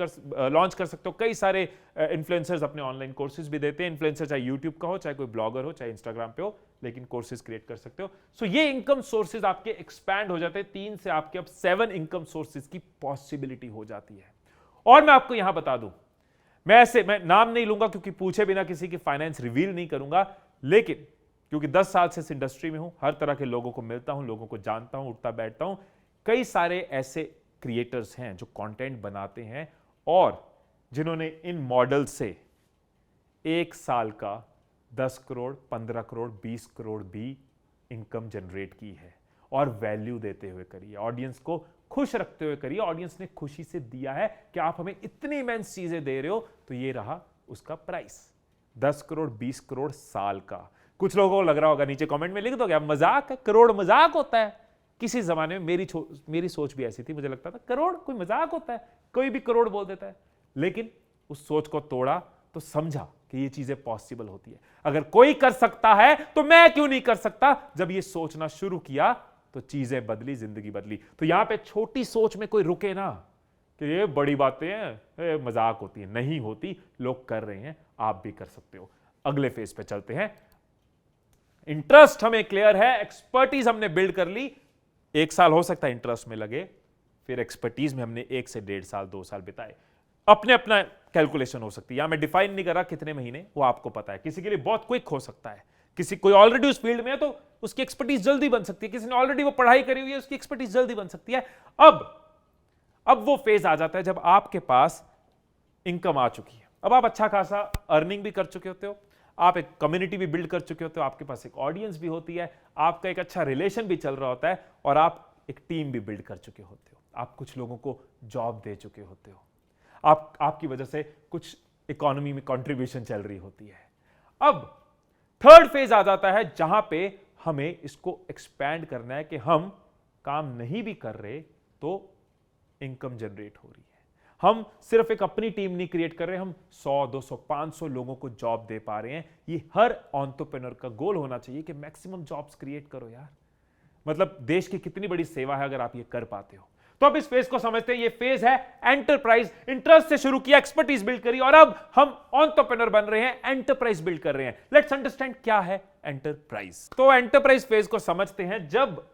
S1: लॉन्च कर सकते हो। कई सारे इन्फ्लुएंसर्स अपने ऑनलाइन कोर्सेज भी देते हैं। इन्फ्लुएंसर चाहे यूट्यूब का हो, चाहे कोई ब्लॉगर हो, चाहे इंस्टाग्राम पे हो, लेकिन कोर्सेज क्रिएट कर सकते हो। सो ये इनकम सोर्सेज आपके एक्सपैंड हो जाते हैं। 3 से आपके अब 7 इनकम सोर्सेज की पॉसिबिलिटी हो जाती है। और मैं आपको यहां बता दूं, मैं नाम नहीं लूंगा क्योंकि पूछे बिना किसी की फाइनेंस रिवील नहीं करूंगा, लेकिन क्योंकि 10 साल से इस इंडस्ट्री में हूं, हर तरह के लोगों को मिलता हूं, लोगों को जानता हूं, उठता बैठता हूं। कई सारे ऐसे क्रिएटर्स हैं जो कंटेंट बनाते हैं और जिन्होंने इन मॉडल से 1 साल का 10 करोड़, 15 करोड़, 20 करोड़ भी इनकम जनरेट की है और वैल्यू देते हुए करी है। ऑडियंस को खुश रखते हुए करी है। ऑडियंस ने खुशी से दिया है कि आप हमें इतनी इमेंस चीजें दे रहे हो, तो ये रहा उसका प्राइस, 10 करोड़, 20 करोड़ साल का। कुछ लोगों को लग रहा होगा, नीचे कमेंट में लिख दो क्या मजाक है, करोड़ मजाक होता है। किसी जमाने में मेरी सोच भी ऐसी थी, मुझे लगता था करोड़ कोई मजाक होता है, कोई भी करोड़ बोल देता है। लेकिन उस सोच को तोड़ा तो समझा कि ये चीजें पॉसिबल होती है। अगर कोई कर सकता है तो मैं क्यों नहीं कर सकता। जब ये सोचना शुरू किया तो चीजें बदली, जिंदगी बदली। तो यहां पे छोटी सोच में कोई रुके ना कि ये बड़ी बातें हैं, मजाक होती है, नहीं होती। लोग कर रहे हैं, आप भी कर सकते हो। अगले फेज पे चलते हैं। इंटरेस्ट हमें क्लियर है, एक्सपर्टीज हमने बिल्ड कर ली। 1 साल हो सकता है इंटरेस्ट में लगे, फिर एक्सपर्टीज में हमने 1 से 1.5 साल, 2 साल बिताए। अपना कैलकुलेशन हो सकती है, यहां मैं डिफाइन नहीं कर रहा कितने महीने, वो आपको पता है। किसी के लिए बहुत क्विक हो सकता है, कोई ऑलरेडी उस फील्ड में है तो उसकी एक्सपर्टीज जल्दी बन सकती है। किसी ने ऑलरेडी वो पढ़ाई करी हुई है, उसकी एक्सपर्टीज जल्दी बन सकती है। अब वो फेज आ जाता है जब आपके पास इनकम आ चुकी है। अब आप अच्छा खासा अर्निंग भी कर चुके होते हो, आप एक कम्युनिटी भी बिल्ड कर चुके होते हो, आपके पास एक ऑडियंस भी होती है, आपका एक अच्छा रिलेशन भी चल रहा होता है और आप एक टीम भी बिल्ड कर चुके होते हो। आप कुछ लोगों को जॉब दे चुके होते हो, आपकी वजह से कुछ इकोनॉमी में कंट्रीब्यूशन चल रही होती है। अब थर्ड फेज आ जाता है जहां पे हमें इसको एक्सपैंड करना है कि हम काम नहीं भी कर रहे तो इनकम जनरेट हो रही है। हम सिर्फ एक अपनी टीम नहीं क्रिएट कर रहे, हम 100, 200, 500 लोगों को जॉब दे पा रहे हैं। ये हर एंटरप्रेन्योर का गोल होना चाहिए कि मैक्सिमम जॉब्स क्रिएट करो यार। मतलब देश की कितनी बड़ी सेवा है अगर आप ये कर पाते हो। तो अब इस फेज को समझते हैं। ये फेज है एंटरप्राइज। इंटरेस्ट से शुरू किया, एक्सपर्टीज बिल्ड करी और अब हम एंटरप्रेन्योर बन रहे हैं, एंटरप्राइज बिल्ड कर रहे हैं। लेट्स अंडरस्टैंड क्या है एंटरप्राइज। तो एंटरप्राइज फेज को समझते हैं। जब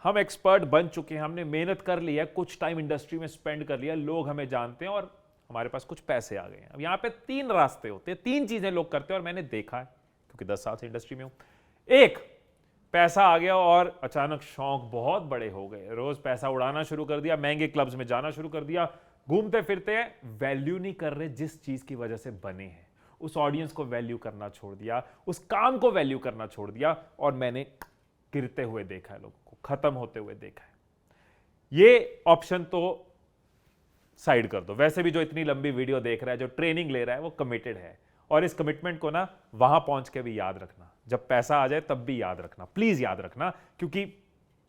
S1: हम एक्सपर्ट बन चुके हैं, हमने मेहनत कर ली है, कुछ टाइम इंडस्ट्री में स्पेंड कर लिया, लोग हमें जानते हैं और हमारे पास कुछ पैसे आ गए हैं। अब यहां पे 3 रास्ते होते हैं, 3 चीजें लोग करते हैं और मैंने देखा है क्योंकि 10 साल से इंडस्ट्री में हूं। एक, पैसा आ गया और अचानक शौक बहुत बड़े हो गए, रोज पैसा उड़ाना शुरू कर दिया, महंगे क्लब्स में जाना शुरू कर दिया, घूमते फिरते हैं, वैल्यू नहीं कर रहे जिस चीज की वजह से बने हैं। उस ऑडियंस को वैल्यू करना छोड़ दिया, उस काम को वैल्यू करना छोड़ दिया और मैंने गिरते हुए देखा है, लोगों को खत्म होते हुए देखा है। ये ऑप्शन तो साइड कर दो। वैसे भी जो इतनी लंबी वीडियो देख रहा है, जो ट्रेनिंग ले रहा है, वो कमिटेड है और इस कमिटमेंट को ना वहां पहुंच के भी याद रखना। जब पैसा आ जाए तब भी याद रखना, प्लीज याद रखना, क्योंकि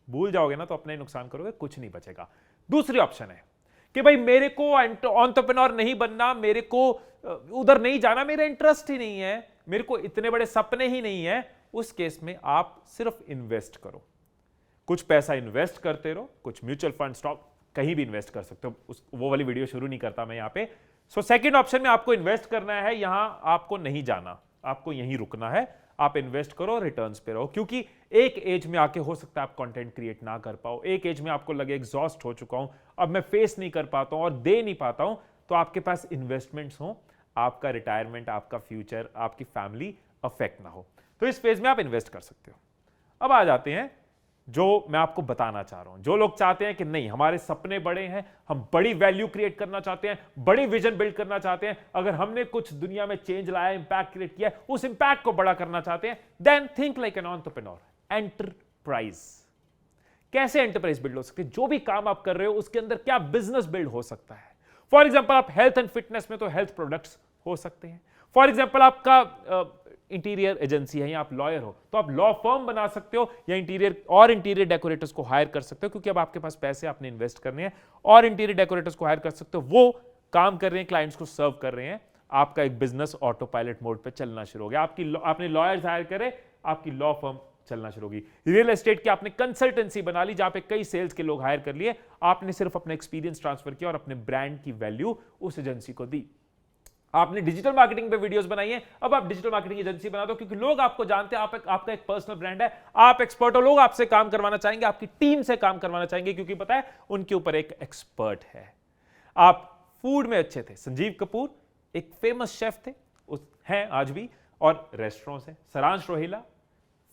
S1: भूल जाओगे ना तो अपने ही नुकसान करोगे, कुछ नहीं बचेगा। दूसरी ऑप्शन है कि भाई मेरे को एंटरप्रेन्योर नहीं बनना, मेरे को उधर नहीं जाना, मेरा इंटरेस्ट ही नहीं है, मेरे को इतने बड़े सपने ही नहीं है। उस केस में आप सिर्फ इन्वेस्ट करो, कुछ पैसा इन्वेस्ट करते रहो, कुछ म्यूचुअल फंड, स्टॉक, कहीं भी इन्वेस्ट कर सकते हो। वो वाली वीडियो शुरू नहीं करता मैं यहां पे। सो सेकंड ऑप्शन में आपको इन्वेस्ट करना है, यहां आपको नहीं जाना, आपको यहीं रुकना है। आप इन्वेस्ट करो, रिटर्न्स पे रहो, क्योंकि एक एज में आके हो सकता है आप कंटेंट क्रिएट ना कर पाओ, एक एज में आपको लगे एग्जॉस्ट हो चुका हूं, अब मैं फेस नहीं कर पाता हूं और दे नहीं पाता हूं, तो आपके पास इन्वेस्टमेंट्स हो, आपका रिटायरमेंट, आपका फ्यूचर, आपकी फैमिली अफेक्ट ना हो, तो इस फेज में आप इन्वेस्ट कर सकते हो। अब आ जाते हैं जो मैं आपको बताना चाह रहा हूं। जो लोग चाहते हैं कि नहीं, हमारे सपने बड़े हैं, हम बड़ी वैल्यू क्रिएट करना चाहते हैं, बड़ी विजन बिल्ड करना चाहते हैं, अगर हमने कुछ दुनिया में चेंज लाया, इंपैक्ट क्रिएट किया, उस इंपैक्ट को बड़ा करना चाहते हैं, then think like an entrepreneur. Enterprise, कैसे एंटरप्राइज बिल्ड हो सकती है? जो भी काम आप कर रहे हो उसके अंदर क्या बिजनेस बिल्ड हो सकता है? फॉर एग्जाम्पल आप हेल्थ एंड फिटनेस में तो हेल्थ प्रोडक्ट्स हो सकते हैं। फॉर एग्जाम्पल आपका इंटीरियर एजेंसी है या आप लॉयर हो, तो आप लॉ फर्म बना सकते हो या इंटीरियर डेकोरेटर्स को हायर कर सकते हो, क्योंकि अब आपके पास पैसे आपने इन्वेस्ट करने हैं, और इंटीरियर डेकोरेटर्स को हायर कर सकते हो, वो काम कर रहे हैं, क्लाइंट्स को सर्व कर रहे हैं, आपका एक बिजनेस ऑटो पायलट मोड पे चलना शुरू हो गया। आपने लॉयर्स हायर करे, आपकी लॉ फर्म चलना शुरू होगी। रियल एस्टेट की आपने कंसल्टेंसी बना ली, जहां पे कई सेल्स के लोग हायर कर लिए, आपने सिर्फ अपना एक्सपीरियंस ट्रांसफर किया और अपने ब्रांड की वैल्यू उस एजेंसी को दी। आपने डिजिटल मार्केटिंग पे वीडियोस बनाई है, अब आप डिजिटल मार्केटिंग एजेंसी बना दो, क्योंकि लोग आपको जानते हैं, आपका एक पर्सनल ब्रांड है, आप एक्सपर्ट हो, लोग आपसे काम करवाना चाहेंगे, आपकी टीम से काम करवाना चाहेंगे, क्योंकि पता है उनके ऊपर एक एक्सपर्ट है। आप फूड में अच्छे थे, संजीव कपूर एक फेमस शेफ थे, हैं आज भी, और रेस्टोरेंट्स हैं। सरांश रोहिला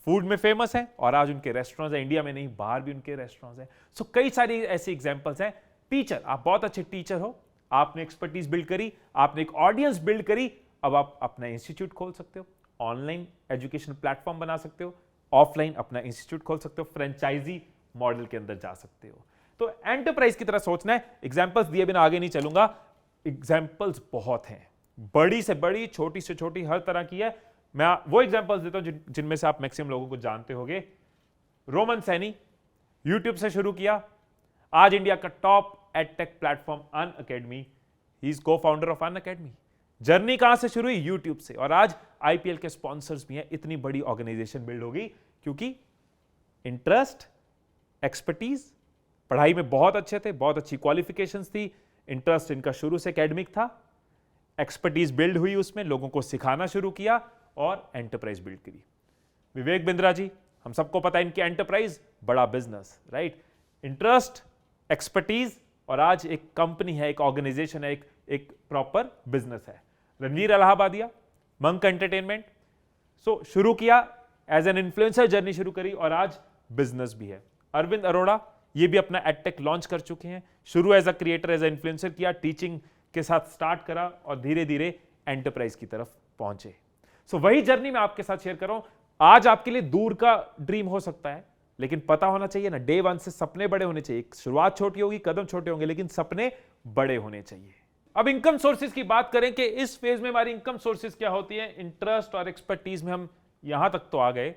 S1: फूड में फेमस है और आज उनके रेस्टोरेंट्स हैं, इंडिया में नहीं बाहर भी उनके रेस्टोरेंट्स हैं। सो कई सारी ऐसी एग्जांपल्स हैं। टीचर, आप बहुत अच्छे टीचर हो, आपने एक्सपर्टीज बिल्ड करी, आपने एक ऑडियंस बिल्ड करी, अब आप अपना इंस्टीट्यूट खोल सकते हो, ऑनलाइन एजुकेशन प्लेटफॉर्म बना सकते हो, ऑफलाइन अपना इंस्टीट्यूट खोल सकते हो, फ्रेंचाइजी मॉडल के अंदर जा सकते हो। तो एंटरप्राइज की तरह सोचना है। एग्जांपल्स दिए बिना आगे नहीं चलूंगा, एग्जांपल्स बहुत हैं, बड़ी से बड़ी, छोटी से छोटी, हर तरह की है। मैं वो एग्जांपल्स देता हूं जिनमें से आप मैक्सिमम लोगों को जानते होंगे। रोमन सैनी यूट्यूब से शुरू किया, आज इंडिया का top edtech platform Unacademy, he is को फाउंडर ऑफ अनअकैडमी। जर्नी कहां से शुरू हुई? यूट्यूब से, और आज आईपीएल के स्पॉन्सर्स भी हैं। इतनी बड़ी ऑर्गेनाइजेशन बिल्ड होगी क्योंकि इंटरेस्ट, एक्सपर्टीज, पढ़ाई में बहुत अच्छे थे, बहुत अच्छी क्वालिफिकेशंस थी, इंटरेस्ट इनका शुरू से एकेडमिक था, एक्सपर्टीज बिल्ड हुई, उसमें लोगों को सिखाना शुरू किया और एंटरप्राइज बिल्ड करी। विवेक बिंद्रा जी, हम सबको पता है इनकी एंटरप्राइज, बड़ा बिजनेस, राइट? इंटरेस्ट, एक्सपर्टीज, और आज एक कंपनी है, एक ऑर्गेनाइजेशन है, एक प्रॉपर बिजनेस है। रणवीर इलाहाबादिया, मंक एंटरटेनमेंट, सो शुरू किया एज एन इन्फ्लुएंसर, जर्नी शुरू करी और आज बिजनेस भी है। अरविंद अरोड़ा, ये भी अपना एडटेक लॉन्च कर चुके हैं, शुरू as a creator, as a influencer किया, टीचिंग के साथ स्टार्ट करा और धीरे धीरे एंटरप्राइज की तरफ पहुंचे। सो वही जर्नी मैं आपके साथ शेयर कर रहा हूं। आज आपके लिए दूर का ड्रीम हो सकता है, लेकिन पता होना चाहिए ना, डे वन से सपने बड़े होने चाहिए। शुरुआत छोटी होगी, कदम छोटे होंगे, लेकिन सपने बड़े होने चाहिए। अब इनकम सोर्सेज की बात करें कि इस फेज में हमारी इनकम सोर्सेज क्या होती है। इंटरेस्ट और एक्सपर्टीज में हम यहां तक तो आ गए,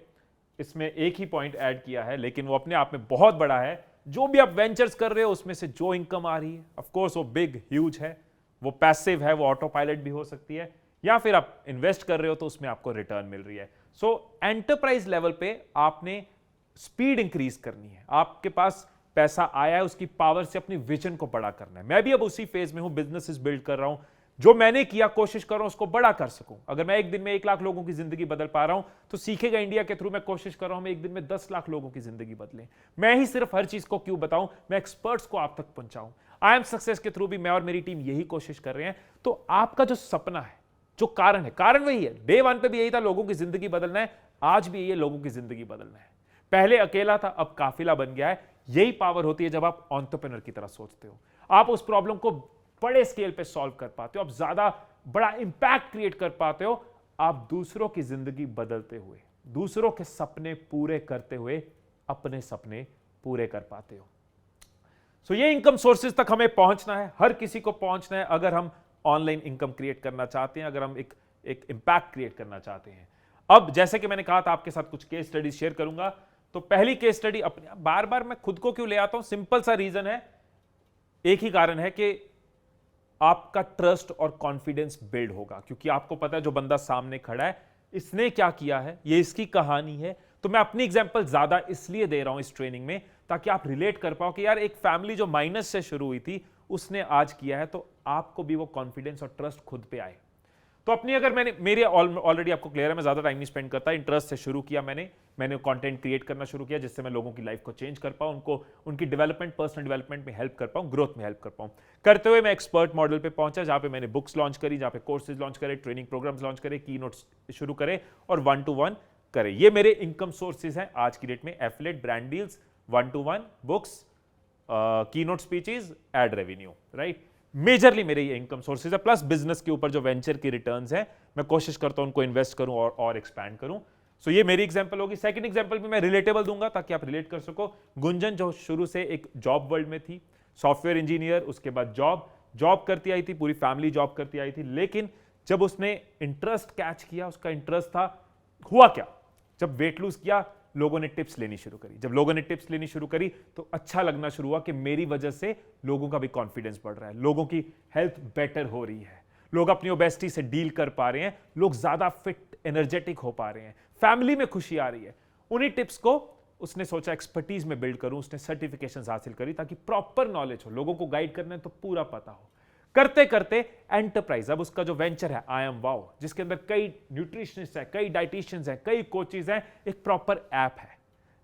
S1: इसमें एक ही पॉइंट ऐड किया है, लेकिन वो अपने आप में बहुत बड़ा है। जो भी आप वेंचर्स कर रहे हो उसमें से जो इनकम आ रही है, ऑफ कोर्स वो बिग ह्यूज है, वो पैसिव है, वो ऑटो पायलट भी हो सकती है, या फिर आप इन्वेस्ट कर रहे हो तो उसमें आपको रिटर्न मिल रही है। सो एंटरप्राइज लेवल पे आपने स्पीड इंक्रीज करनी है। आपके पास पैसा आया है, उसकी पावर से अपनी विजन को बड़ा करना है। मैं भी अब उसी फेज में हूं, बिजनेसेस बिल्ड कर रहा हूं, जो मैंने किया कोशिश कर रहा हूं उसको बड़ा कर सकूं। अगर मैं एक दिन में 1 लाख लोगों की जिंदगी बदल पा रहा हूं तो सीखेगा इंडिया के थ्रू मैं कोशिश कर रहा हूं मैं एक दिन में 10 लाख लोगों की जिंदगी बदले। मैं ही सिर्फ हर चीज को क्यों बताऊं, मैं एक्सपर्ट्स को आप तक पहुंचाऊं। आई एम सक्सेस के थ्रू भी मैं और मेरी टीम यही कोशिश कर रहे हैं। तो आपका जो सपना है, जो कारण है, कारण वही है। डे वन पे भी यही था, लोगों की जिंदगी बदलना है। आज भी ये लोगों की जिंदगी बदलना है। पहले अकेला था, अब काफिला बन गया है। यही पावर होती है जब आप एंटरप्रेन्योर की तरह सोचते हो। आप उस प्रॉब्लम को बड़े स्केल पे सॉल्व कर पाते हो, आप ज्यादा बड़ा इंपैक्ट क्रिएट कर पाते हो। आप दूसरों की जिंदगी बदलते हुए, दूसरों के सपने पूरे करते हुए अपने सपने पूरे कर पाते हो। सो ये इनकम सोर्सेज तक हमें पहुंचना है, हर किसी को पहुंचना है, अगर हम ऑनलाइन इनकम क्रिएट करना चाहते हैं, अगर हम एक इंपैक्ट क्रिएट करना चाहते हैं। अब जैसे कि मैंने कहा था, आपके साथ कुछ केस स्टडीज शेयर करूंगा। तो पहली केस स्टडी, अपने बार बार मैं खुद को क्यों ले आता हूं, सिंपल सा रीजन है, एक ही कारण है कि आपका ट्रस्ट और कॉन्फिडेंस बिल्ड होगा, क्योंकि आपको पता है जो बंदा सामने खड़ा है इसने क्या किया है, ये इसकी कहानी है। तो मैं अपनी एग्जांपल ज्यादा इसलिए दे रहा हूं इस ट्रेनिंग में ताकि आप रिलेट कर पाओ कि यार एक फैमिली जो माइनस से शुरू हुई थी उसने आज किया है, तो आपको भी वो कॉन्फिडेंस और ट्रस्ट खुद पे आए। तो अपनी अगर मेरे ऑलरेडी आपको क्लियर है, मैं ज्यादा टाइम नहीं स्पेंड करता, इंटरेस्ट से शुरू किया मैंने कंटेंट क्रिएट करना शुरू किया जिससे मैं लोगों की लाइफ को चेंज कर पाऊं, उनको उनकी डेवलपमेंट, पर्सनल डेवलपमेंट में हेल्प कर पाऊं, ग्रोथ में हेल्प कर पाऊं। करते हुए मैं एक्सपर्ट मॉडल पे पहुंचा, जहां पे मैंने बुक्स लॉन्च करी, जहां पे कोर्सेज लॉन्च करे, ट्रेनिंग प्रोग्राम्स लॉन्च करे, की नोट्स शुरू करे और 1-to-1 करे। ये मेरे इनकम सोर्सेज हैं आज की डेट में, affiliate, brand deals, 1-to-1 books, keynote speeches, ad revenue, right. Majorly मेरे ये इनकम सोर्सेज है, प्लस बिजनेस के ऊपर जो वेंचर की रिटर्न्स हैं मैं कोशिश करता हूं उनको इन्वेस्ट करूं और एक्सपैंड करूं। सो ये मेरी एग्जांपल होगी। सेकंड एग्जांपल भी मैं रिलेटेबल दूंगा ताकि आप रिलेट कर सको। गुंजन जो शुरू से एक जॉब वर्ल्ड में थी, सॉफ्टवेयर इंजीनियर, उसके बाद जॉब करती आई थी, पूरी फैमिली जॉब करती आई थी, लेकिन जब उसने इंटरेस्ट कैच किया, उसका इंटरेस्ट था, हुआ क्या, जब वेट लूज किया लोगों ने टिप्स लेनी शुरू करी। जब लोगों ने टिप्स लेनी शुरू करी तो अच्छा लगना शुरू हुआ कि मेरी वजह से लोगों का भी कॉन्फिडेंस बढ़ रहा है, लोगों की हेल्थ बेटर हो रही है, लोग अपनी ओबेसिटी से डील कर पा रहे हैं, लोग ज्यादा फिट एनर्जेटिक हो पा रहे हैं, फैमिली में खुशी आ रही है। उन्हीं टिप्स को उसने सोचा एक्सपर्टीज में बिल्ड करूं, उसने सर्टिफिकेशंस हासिल करी ताकि प्रॉपर नॉलेज हो, लोगों को गाइड करना है तो पूरा पता हो। करते करते एंटरप्राइज, अब उसका जो वेंचर है आई एम वाओ, जिसके अंदर कई न्यूट्रिशनिस्ट है, कई डाइटिशियंस हैं, कई कोचेज हैं, एक प्रॉपर ऐप है,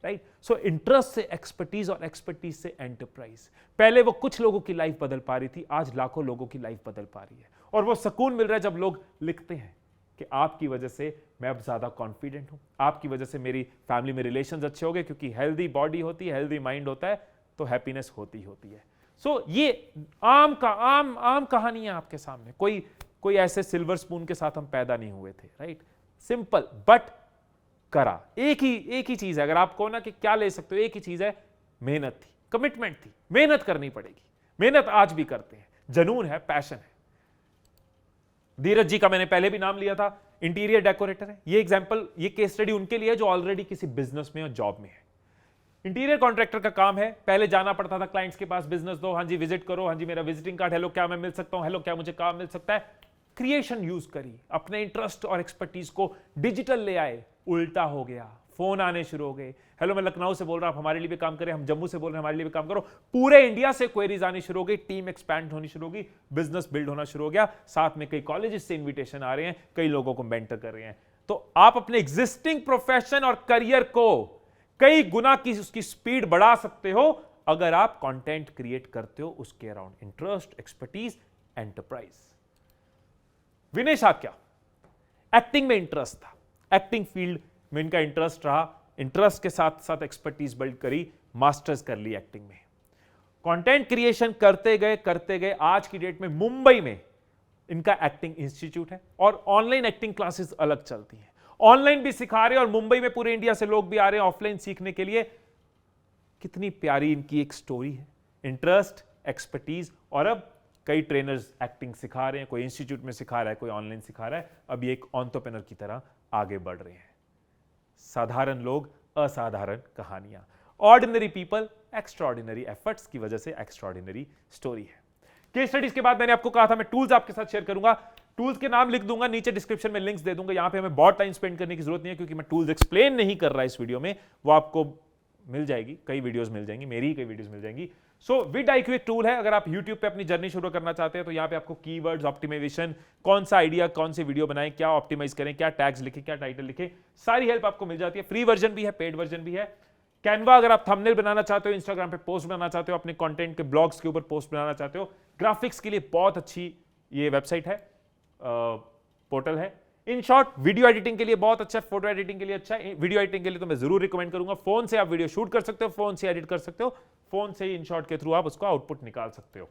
S1: राइट। सो इंटरेस्ट से एक्सपर्टीज और एक्सपर्टीज से एंटरप्राइज। पहले वो कुछ लोगों की लाइफ बदल पा रही थी, आज लाखों लोगों की लाइफ बदल पा रही है। और वो सुकून मिल रहा है जब लोग लिखते हैं कि आपकी वजह से मैं अब ज्यादा कॉन्फिडेंट हूं, आपकी वजह से मेरी फैमिली में रिलेशंस अच्छे हो गए, क्योंकि हेल्दी बॉडी होती है, हेल्दी माइंड होता है तो हैप्पीनेस होती है। सो ये आम कहानी है आपके सामने। कोई ऐसे सिल्वर स्पून के साथ हम पैदा नहीं हुए थे, राइट। सिंपल बट करा। एक ही चीज है, अगर आप कहो ना कि क्या ले सकते हो, एक ही चीज है, मेहनत थी, कमिटमेंट थी, मेहनत करनी पड़ेगी। मेहनत आज भी करते हैं, जुनून है, पैशन है। धीरज जी का मैंने पहले भी नाम लिया था, इंटीरियर डेकोरेटर है। ये एग्जांपल, ये केस स्टडी उनके लिए जो ऑलरेडी किसी बिजनेस में और जॉब में है। इंटीरियर कॉन्ट्रैक्टर का काम है, पहले जाना पड़ता था क्लाइंट्स के पास, बिजनेस दो, हाँ जी विजिट करो, हाँ जी मेरा विजिटिंग कार्ड, हेलो क्या मैं मिल सकता हूं, हेलो क्या मुझे काम मिल सकता है। क्रिएशन यूज करी, अपने इंटरेस्ट और एक्सपर्टीज को डिजिटल ले आए, उल्टा हो गया, फोन आने शुरू हो गए, हेलो मैं लखनऊ से बोल रहा हूं, आप हमारे लिए भी काम करें, हम जम्मू से बोल रहे हैं, हमारे लिए भी काम करो। पूरे इंडिया से क्वेरीज आनी शुरू हो गई, टीम एक्सपैंड होनी शुरू हो गई, बिजनेस बिल्ड होना शुरू हो गया, साथ में कई कॉलेजेस से इन्विटेशन आ रहे हैं, कई लोगों को मेंटर कर रहे हैं। तो आप अपने एग्जिस्टिंग प्रोफेशन और करियर को कई गुना की उसकी स्पीड बढ़ा सकते हो अगर आप कंटेंट क्रिएट करते हो उसके around. Interest, expertise, enterprise. Vinay Shakya, acting में इंटरेस्ट था, एक्टिंग फील्ड में इनका इंटरेस्ट रहा, इंटरेस्ट के साथ साथ एक्सपर्टीज बिल्ड करी, मास्टर्स कर ली एक्टिंग में। कंटेंट क्रिएशन करते गए आज की डेट में मुंबई में इनका एक्टिंग इंस्टीट्यूट है और ऑनलाइन एक्टिंग क्लासेस अलग चलती हैं। ऑनलाइन भी सिखा रहे हैं और मुंबई में पूरे इंडिया से लोग भी आ रहे हैं ऑफलाइन सीखने के लिए। कितनी प्यारी इनकी एक स्टोरी है, इंटरेस्ट, एक्सपर्टीज, और अब कई ट्रेनर्स एक्टिंग सिखा रहे हैं, कोई इंस्टीट्यूट में सिखा रहा है, कोई ऑनलाइन सिखा रहा है। अब ये एक एंटरप्रेन्योर की तरह आगे बढ़ रहे हैं। साधारण लोग, असाधारण कहानियां, ऑर्डिनरी पीपल, एक्स्ट्राऑर्डिनरी एफर्ट्स की वजह से एक्स्ट्राऑर्डिनरी स्टोरी है। केस स्टडीज के बाद मैंने आपको कहा था मैं टूल्स आपके साथ शेयर करूंगा, टूल्स के नाम लिख दूंगा, नीचे डिस्क्रिप्शन में लिंक्स दे दूंगा। यहां पे हमें बहुत टाइम स्पेंड करने की जरूरत नहीं है क्योंकि मैं टूल्स एक्सप्लेन नहीं कर रहा इस वीडियो में, वो आपको मिल जाएगी, कई वीडियोस मिल जाएंगी, मेरी ही कई वीडियोस मिल जाएंगी। सो vidIQ एक टूल है, अगर आप YouTube पे अपनी जर्नी शुरू करना चाहते हैं तो यहाँ पे आपको कीवर्ड्स, ऑप्टिमाइजेशन, कौन सा आइडिया, कौन सी वीडियो बनाएं, क्या ऑप्टिमाइज करें, क्या टैग्स लिखे, क्या टाइटल लिखे, सारी हेल्प आपको मिल जाती है। फ्री वर्जन भी है, पेड वर्जन भी है। कैनवा अगर आप थंबनेल बनाना चाहते हो, इंस्टाग्राम पे पोस्ट बनाना चाहते हो, अपने कंटेंट के ब्लॉग्स के ऊपर पोस्ट बनाना चाहते हो, ग्राफिक्स के लिए बहुत अच्छी ये वेबसाइट है, पोर्टल है। इन शॉर्ट वीडियो एडिटिंग के लिए बहुत अच्छा है, फोटो एडिटिंग के लिए अच्छा है, वीडियो एडिटिंग के लिए तो मैं जरूर रिकमेंड करूंगा। फोन से आप वीडियो शूट कर सकते हो, फोन से एडिट कर सकते हो, फोन से ही इन शॉर्ट के थ्रू आप उसको आउटपुट निकाल सकते हो।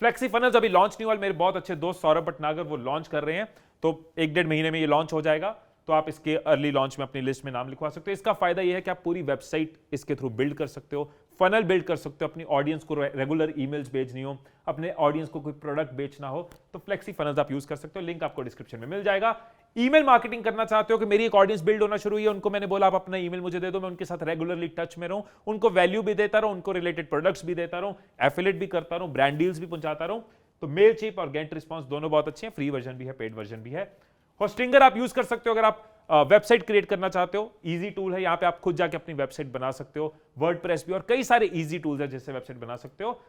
S1: फ्लेक्सी फनल्स अभी लॉन्च नहीं हुआ, मेरे बहुत अच्छे दोस्त सौरभ भटनागर वो लॉन्च कर रहे हैं, तो 1-1.5 महीने में ये लॉन्च हो जाएगा, तो आप इसके अर्ली लॉन्च में अपनी लिस्ट में नाम लिखवा सकते हो। इसका फायदा यह है कि आप पूरी वेबसाइट इसके थ्रू बिल्ड कर सकते हो, फनल बिल्ड कर सकते हो, अपनी ऑडियंस को रेगुलर ईमेल्स भेजनी हो, अपने ऑडियंस को कोई प्रोडक्ट बेचना हो तो फ्लेक्सी फनल्स आप यूज कर सकते हो, लिंक आपको डिस्क्रिप्शन में मिल जाएगा। ईमेल मार्केटिंग करना चाहते हो कि मेरी एक ऑडियंस बिल्ड होना शुरू हुई है, उनको मैंने बोला आप अपना ईमेल मुझे दे दो, मैं उनके साथ रेगुलरली टच में रहूं, उनको वैल्यू भी देता रहूं, उनको रिलेटेड प्रोडक्ट्स भी देता रहूं, एफिलिएट भी करता रहूं, ब्रांड डील्स भी पहुंचाता रहूं, तो मेलचिप और गेट रिस्पॉन्स दोनों बहुत अच्छे हैं, फ्री वर्जन भी है, पेड वर्जन भी है। होस्टिंगर आप यूज कर सकते हो, अगर आप वेबसाइट क्रिएट करना चाहते हो, इजी टूल है, यहां पे आप खुद जाके अपनी वेबसाइट बना सकते हो, वर्डप्रेस भी, और कई सारे इजी टूल्स है जिससे वेबसाइट बना सकते हो।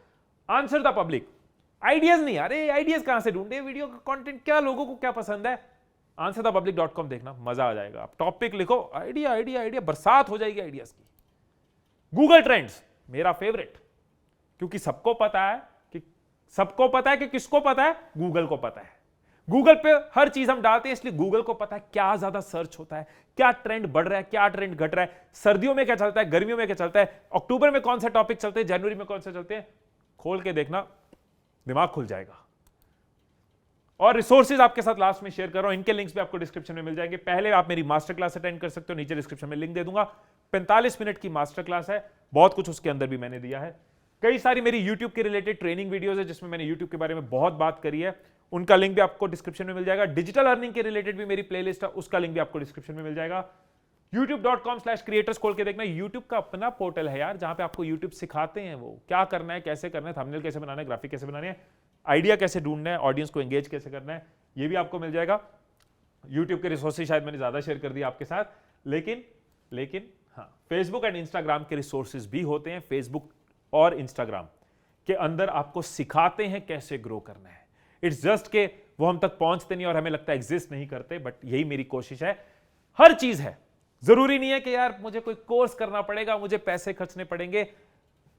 S1: आंसर द पब्लिक, आइडियाज नहीं, अरे आइडियाज कहां से ढूंढे, वीडियो का कंटेंट क्या, लोगों को क्या पसंद है, answerthepublic.com देखना, मजा आ जाएगा। आप टॉपिक लिखो, आइडिया आइडिया आइडिया, बरसात हो जाएगी आइडियाज की। गूगल ट्रेंड्स मेरा फेवरेट, क्योंकि सबको पता है कि किसको पता है, गूगल को पता है। गूगल पे हर चीज हम डालते हैं, इसलिए गूगल को पता है क्या ज्यादा सर्च होता है, क्या ट्रेंड बढ़ रहा है, क्या ट्रेंड घट रहा है, सर्दियों में क्या चलता है, गर्मियों में क्या चलता है, अक्टूबर में कौन सा टॉपिक चलते हैं, जनवरी में कौन से चलते हैं, खोल के देखना, दिमाग खुल जाएगा। और रिसोर्सेज आपके साथ लास्ट में शेयर कर रहा हूं, इनके लिंक्स भी आपको डिस्क्रिप्शन में मिल जाएंगे। पहले आप मेरी मास्टर क्लास अटेंड कर सकते हो, नीचे डिस्क्रिप्शन में लिंक दे दूंगा। 45 मिनट की मास्टर क्लास है, बहुत कुछ उसके अंदर भी मैंने दिया है। कई सारी मेरी यूट्यूब के रिलेटेड ट्रेनिंग वीडियोस है जिसमें मैंने यूट्यूब के बारे में बहुत बात करी है, उनका लिंक भी आपको डिस्क्रिप्शन में मिल जाएगा। डिजिटल अर्निंग के रिलेटेड भी मेरी प्लेलिस्ट है, उसका लिंक भी आपको डिस्क्रिप्शन में मिल जाएगा। youtube.com/creators खोल के देखना, YouTube का अपना पोर्टल है यार, जहां पे आपको YouTube सिखाते हैं वो क्या करना है, कैसे करना है, थंबनेल कैसे बनाना है, ग्राफिक कैसे बनाने हैं, आइडिया कैसे ढूंढना है, ऑडियंस को एंगेज कैसे करना है, ये भी आपको मिल जाएगा। YouTube के रिसोर्सेज शायद मैंने ज्यादा शेयर कर दिया आपके साथ, लेकिन हाँ, फेसबुक एंड इंस्टाग्राम के रिसोर्सेज भी होते हैं। फेसबुक और इंस्टाग्राम के अंदर आपको सिखाते हैं कैसे ग्रो करना है। इट्स जस्ट के वो हम तक पहुंचते नहीं और हमें लगता है एग्जिस्ट नहीं करते, बट यही मेरी कोशिश है। हर चीज है, जरूरी नहीं है कि यार मुझे कोई कोर्स करना पड़ेगा, मुझे पैसे खर्चने पड़ेंगे।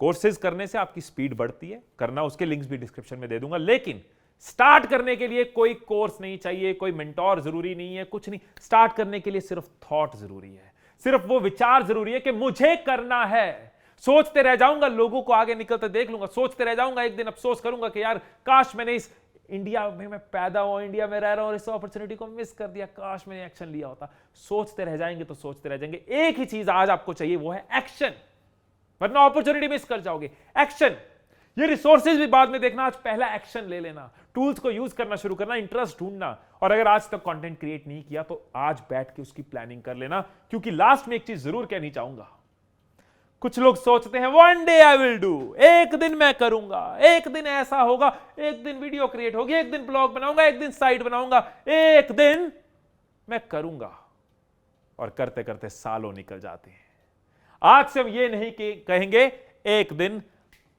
S1: कोर्सेज करने से आपकी स्पीड बढ़ती है, करना, उसके लिंक्स भी डिस्क्रिप्शन में दे दूंगा। लेकिन स्टार्ट करने के लिए कोई कोर्स नहीं चाहिए, कोई मेंटोर जरूरी नहीं है, कुछ नहीं। स्टार्ट करने के लिए सिर्फ थॉट जरूरी है, सिर्फ वो विचार जरूरी है कि मुझे करना है। सोचते रह जाऊंगा, लोगों को आगे निकलते देख लूंगा, सोचते रह जाऊंगा, एक दिन अफसोस करूंगा कि यार काश मैंने इस इंडिया में मैं पैदा हुआ, इंडिया में रह रहा हूं और इस अपॉर्चुनिटी को मिस कर दिया, काश मैंने एक्शन लिया होता। सोचते रह जाएंगे तो सोचते रह जाएंगे। एक ही चीज आज आपको चाहिए, वो है एक्शन, वरना अपॉर्चुनिटी मिस कर जाओगे। एक्शन, ये रिसोर्सेज भी बाद में देखना, आज पहला एक्शन ले लेना, टूल्स को यूज करना शुरू करना, इंटरेस्ट ढूंढना। और अगर आज तक कंटेंट क्रिएट नहीं किया तो आज बैठ के उसकी प्लानिंग कर लेना, क्योंकि लास्ट में एक चीज जरूर कहनी चाहूंगा। कुछ लोग सोचते हैं one day I will do, एक दिन मैं करूंगा, एक दिन ऐसा होगा, एक दिन वीडियो क्रिएट होगी, एक दिन ब्लॉग बनाऊंगा, एक दिन साइट बनाऊंगा, एक दिन मैं करूंगा। और करते करते सालों निकल जाते हैं। आज से हम ये नहीं कहेंगे एक दिन,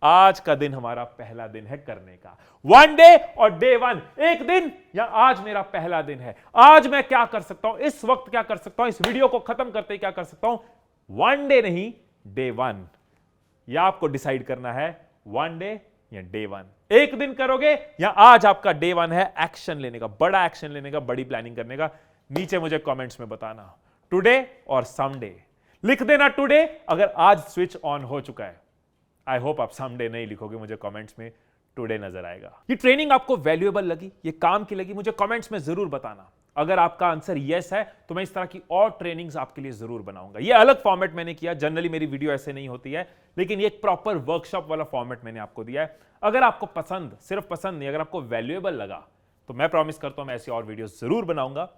S1: आज का दिन हमारा पहला दिन है करने का। वन डे और डे वन, एक दिन या आज मेरा पहला दिन है, आज मैं क्या कर सकता हूं, इस वक्त क्या कर सकता हूं, इस वीडियो को खत्म करते ही क्या कर सकता हूं। वन डे नहीं, डे वन, या आपको डिसाइड करना है, वन डे या डे वन। एक दिन करोगे या आज आपका डे वन है एक्शन लेने का, बड़ा एक्शन लेने का, बड़ी प्लानिंग करने का। नीचे मुझे कमेंट्स में बताना, टुडे और समडे लिख देना। टुडे अगर आज स्विच ऑन हो चुका है, आई होप आप समडे नहीं लिखोगे, मुझे कमेंट्स में टुडे नजर आएगा। ये ट्रेनिंग आपको वैल्यूएबल लगी, ये काम की लगी, मुझे कमेंट्स में जरूर बताना। अगर आपका आंसर यस है तो मैं इस तरह की और ट्रेनिंग्स आपके लिए जरूर बनाऊंगा। ये अलग फॉर्मेट मैंने किया, जनरली मेरी वीडियो ऐसे नहीं होती है, लेकिन ये एक प्रॉपर वर्कशॉप वाला फॉर्मेट मैंने आपको दिया है। अगर आपको पसंद, सिर्फ पसंद नहीं, अगर आपको वैल्यूएबल लगा तो मैं प्रॉमिस करता हूं मैं ऐसी और वीडियो जरूर बनाऊंगा।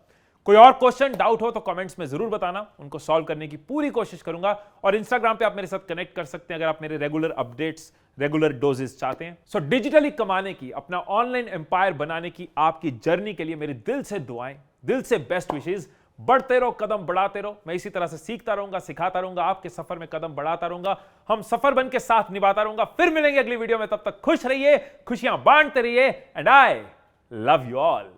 S1: कोई और क्वेश्चन, डाउट हो तो कमेंट्स में जरूर बताना, उनको सॉल्व करने की पूरी कोशिश करूंगा। और इंस्टाग्राम पे आप मेरे साथ कनेक्ट कर सकते हैं अगर आप मेरे रेगुलर अपडेट्स, रेगुलर डोजेस चाहते हैं। सो डिजिटली कमाने की, अपना ऑनलाइन एम्पायर बनाने की आपकी जर्नी के लिए मेरी दिल से दुआएं, दिल से बेस्ट विशेस। बढ़ते रहो, कदम बढ़ाते रहो, मैं इसी तरह से सीखता रहूंगा, सिखाता रहूंगा, आपके सफर में कदम बढ़ाता रहूंगा, हम सफर बन के साथ निभाता रहूंगा। फिर मिलेंगे अगली वीडियो में, तब तक खुश रहिए, खुशियां बांटते रहिए, and I love you all.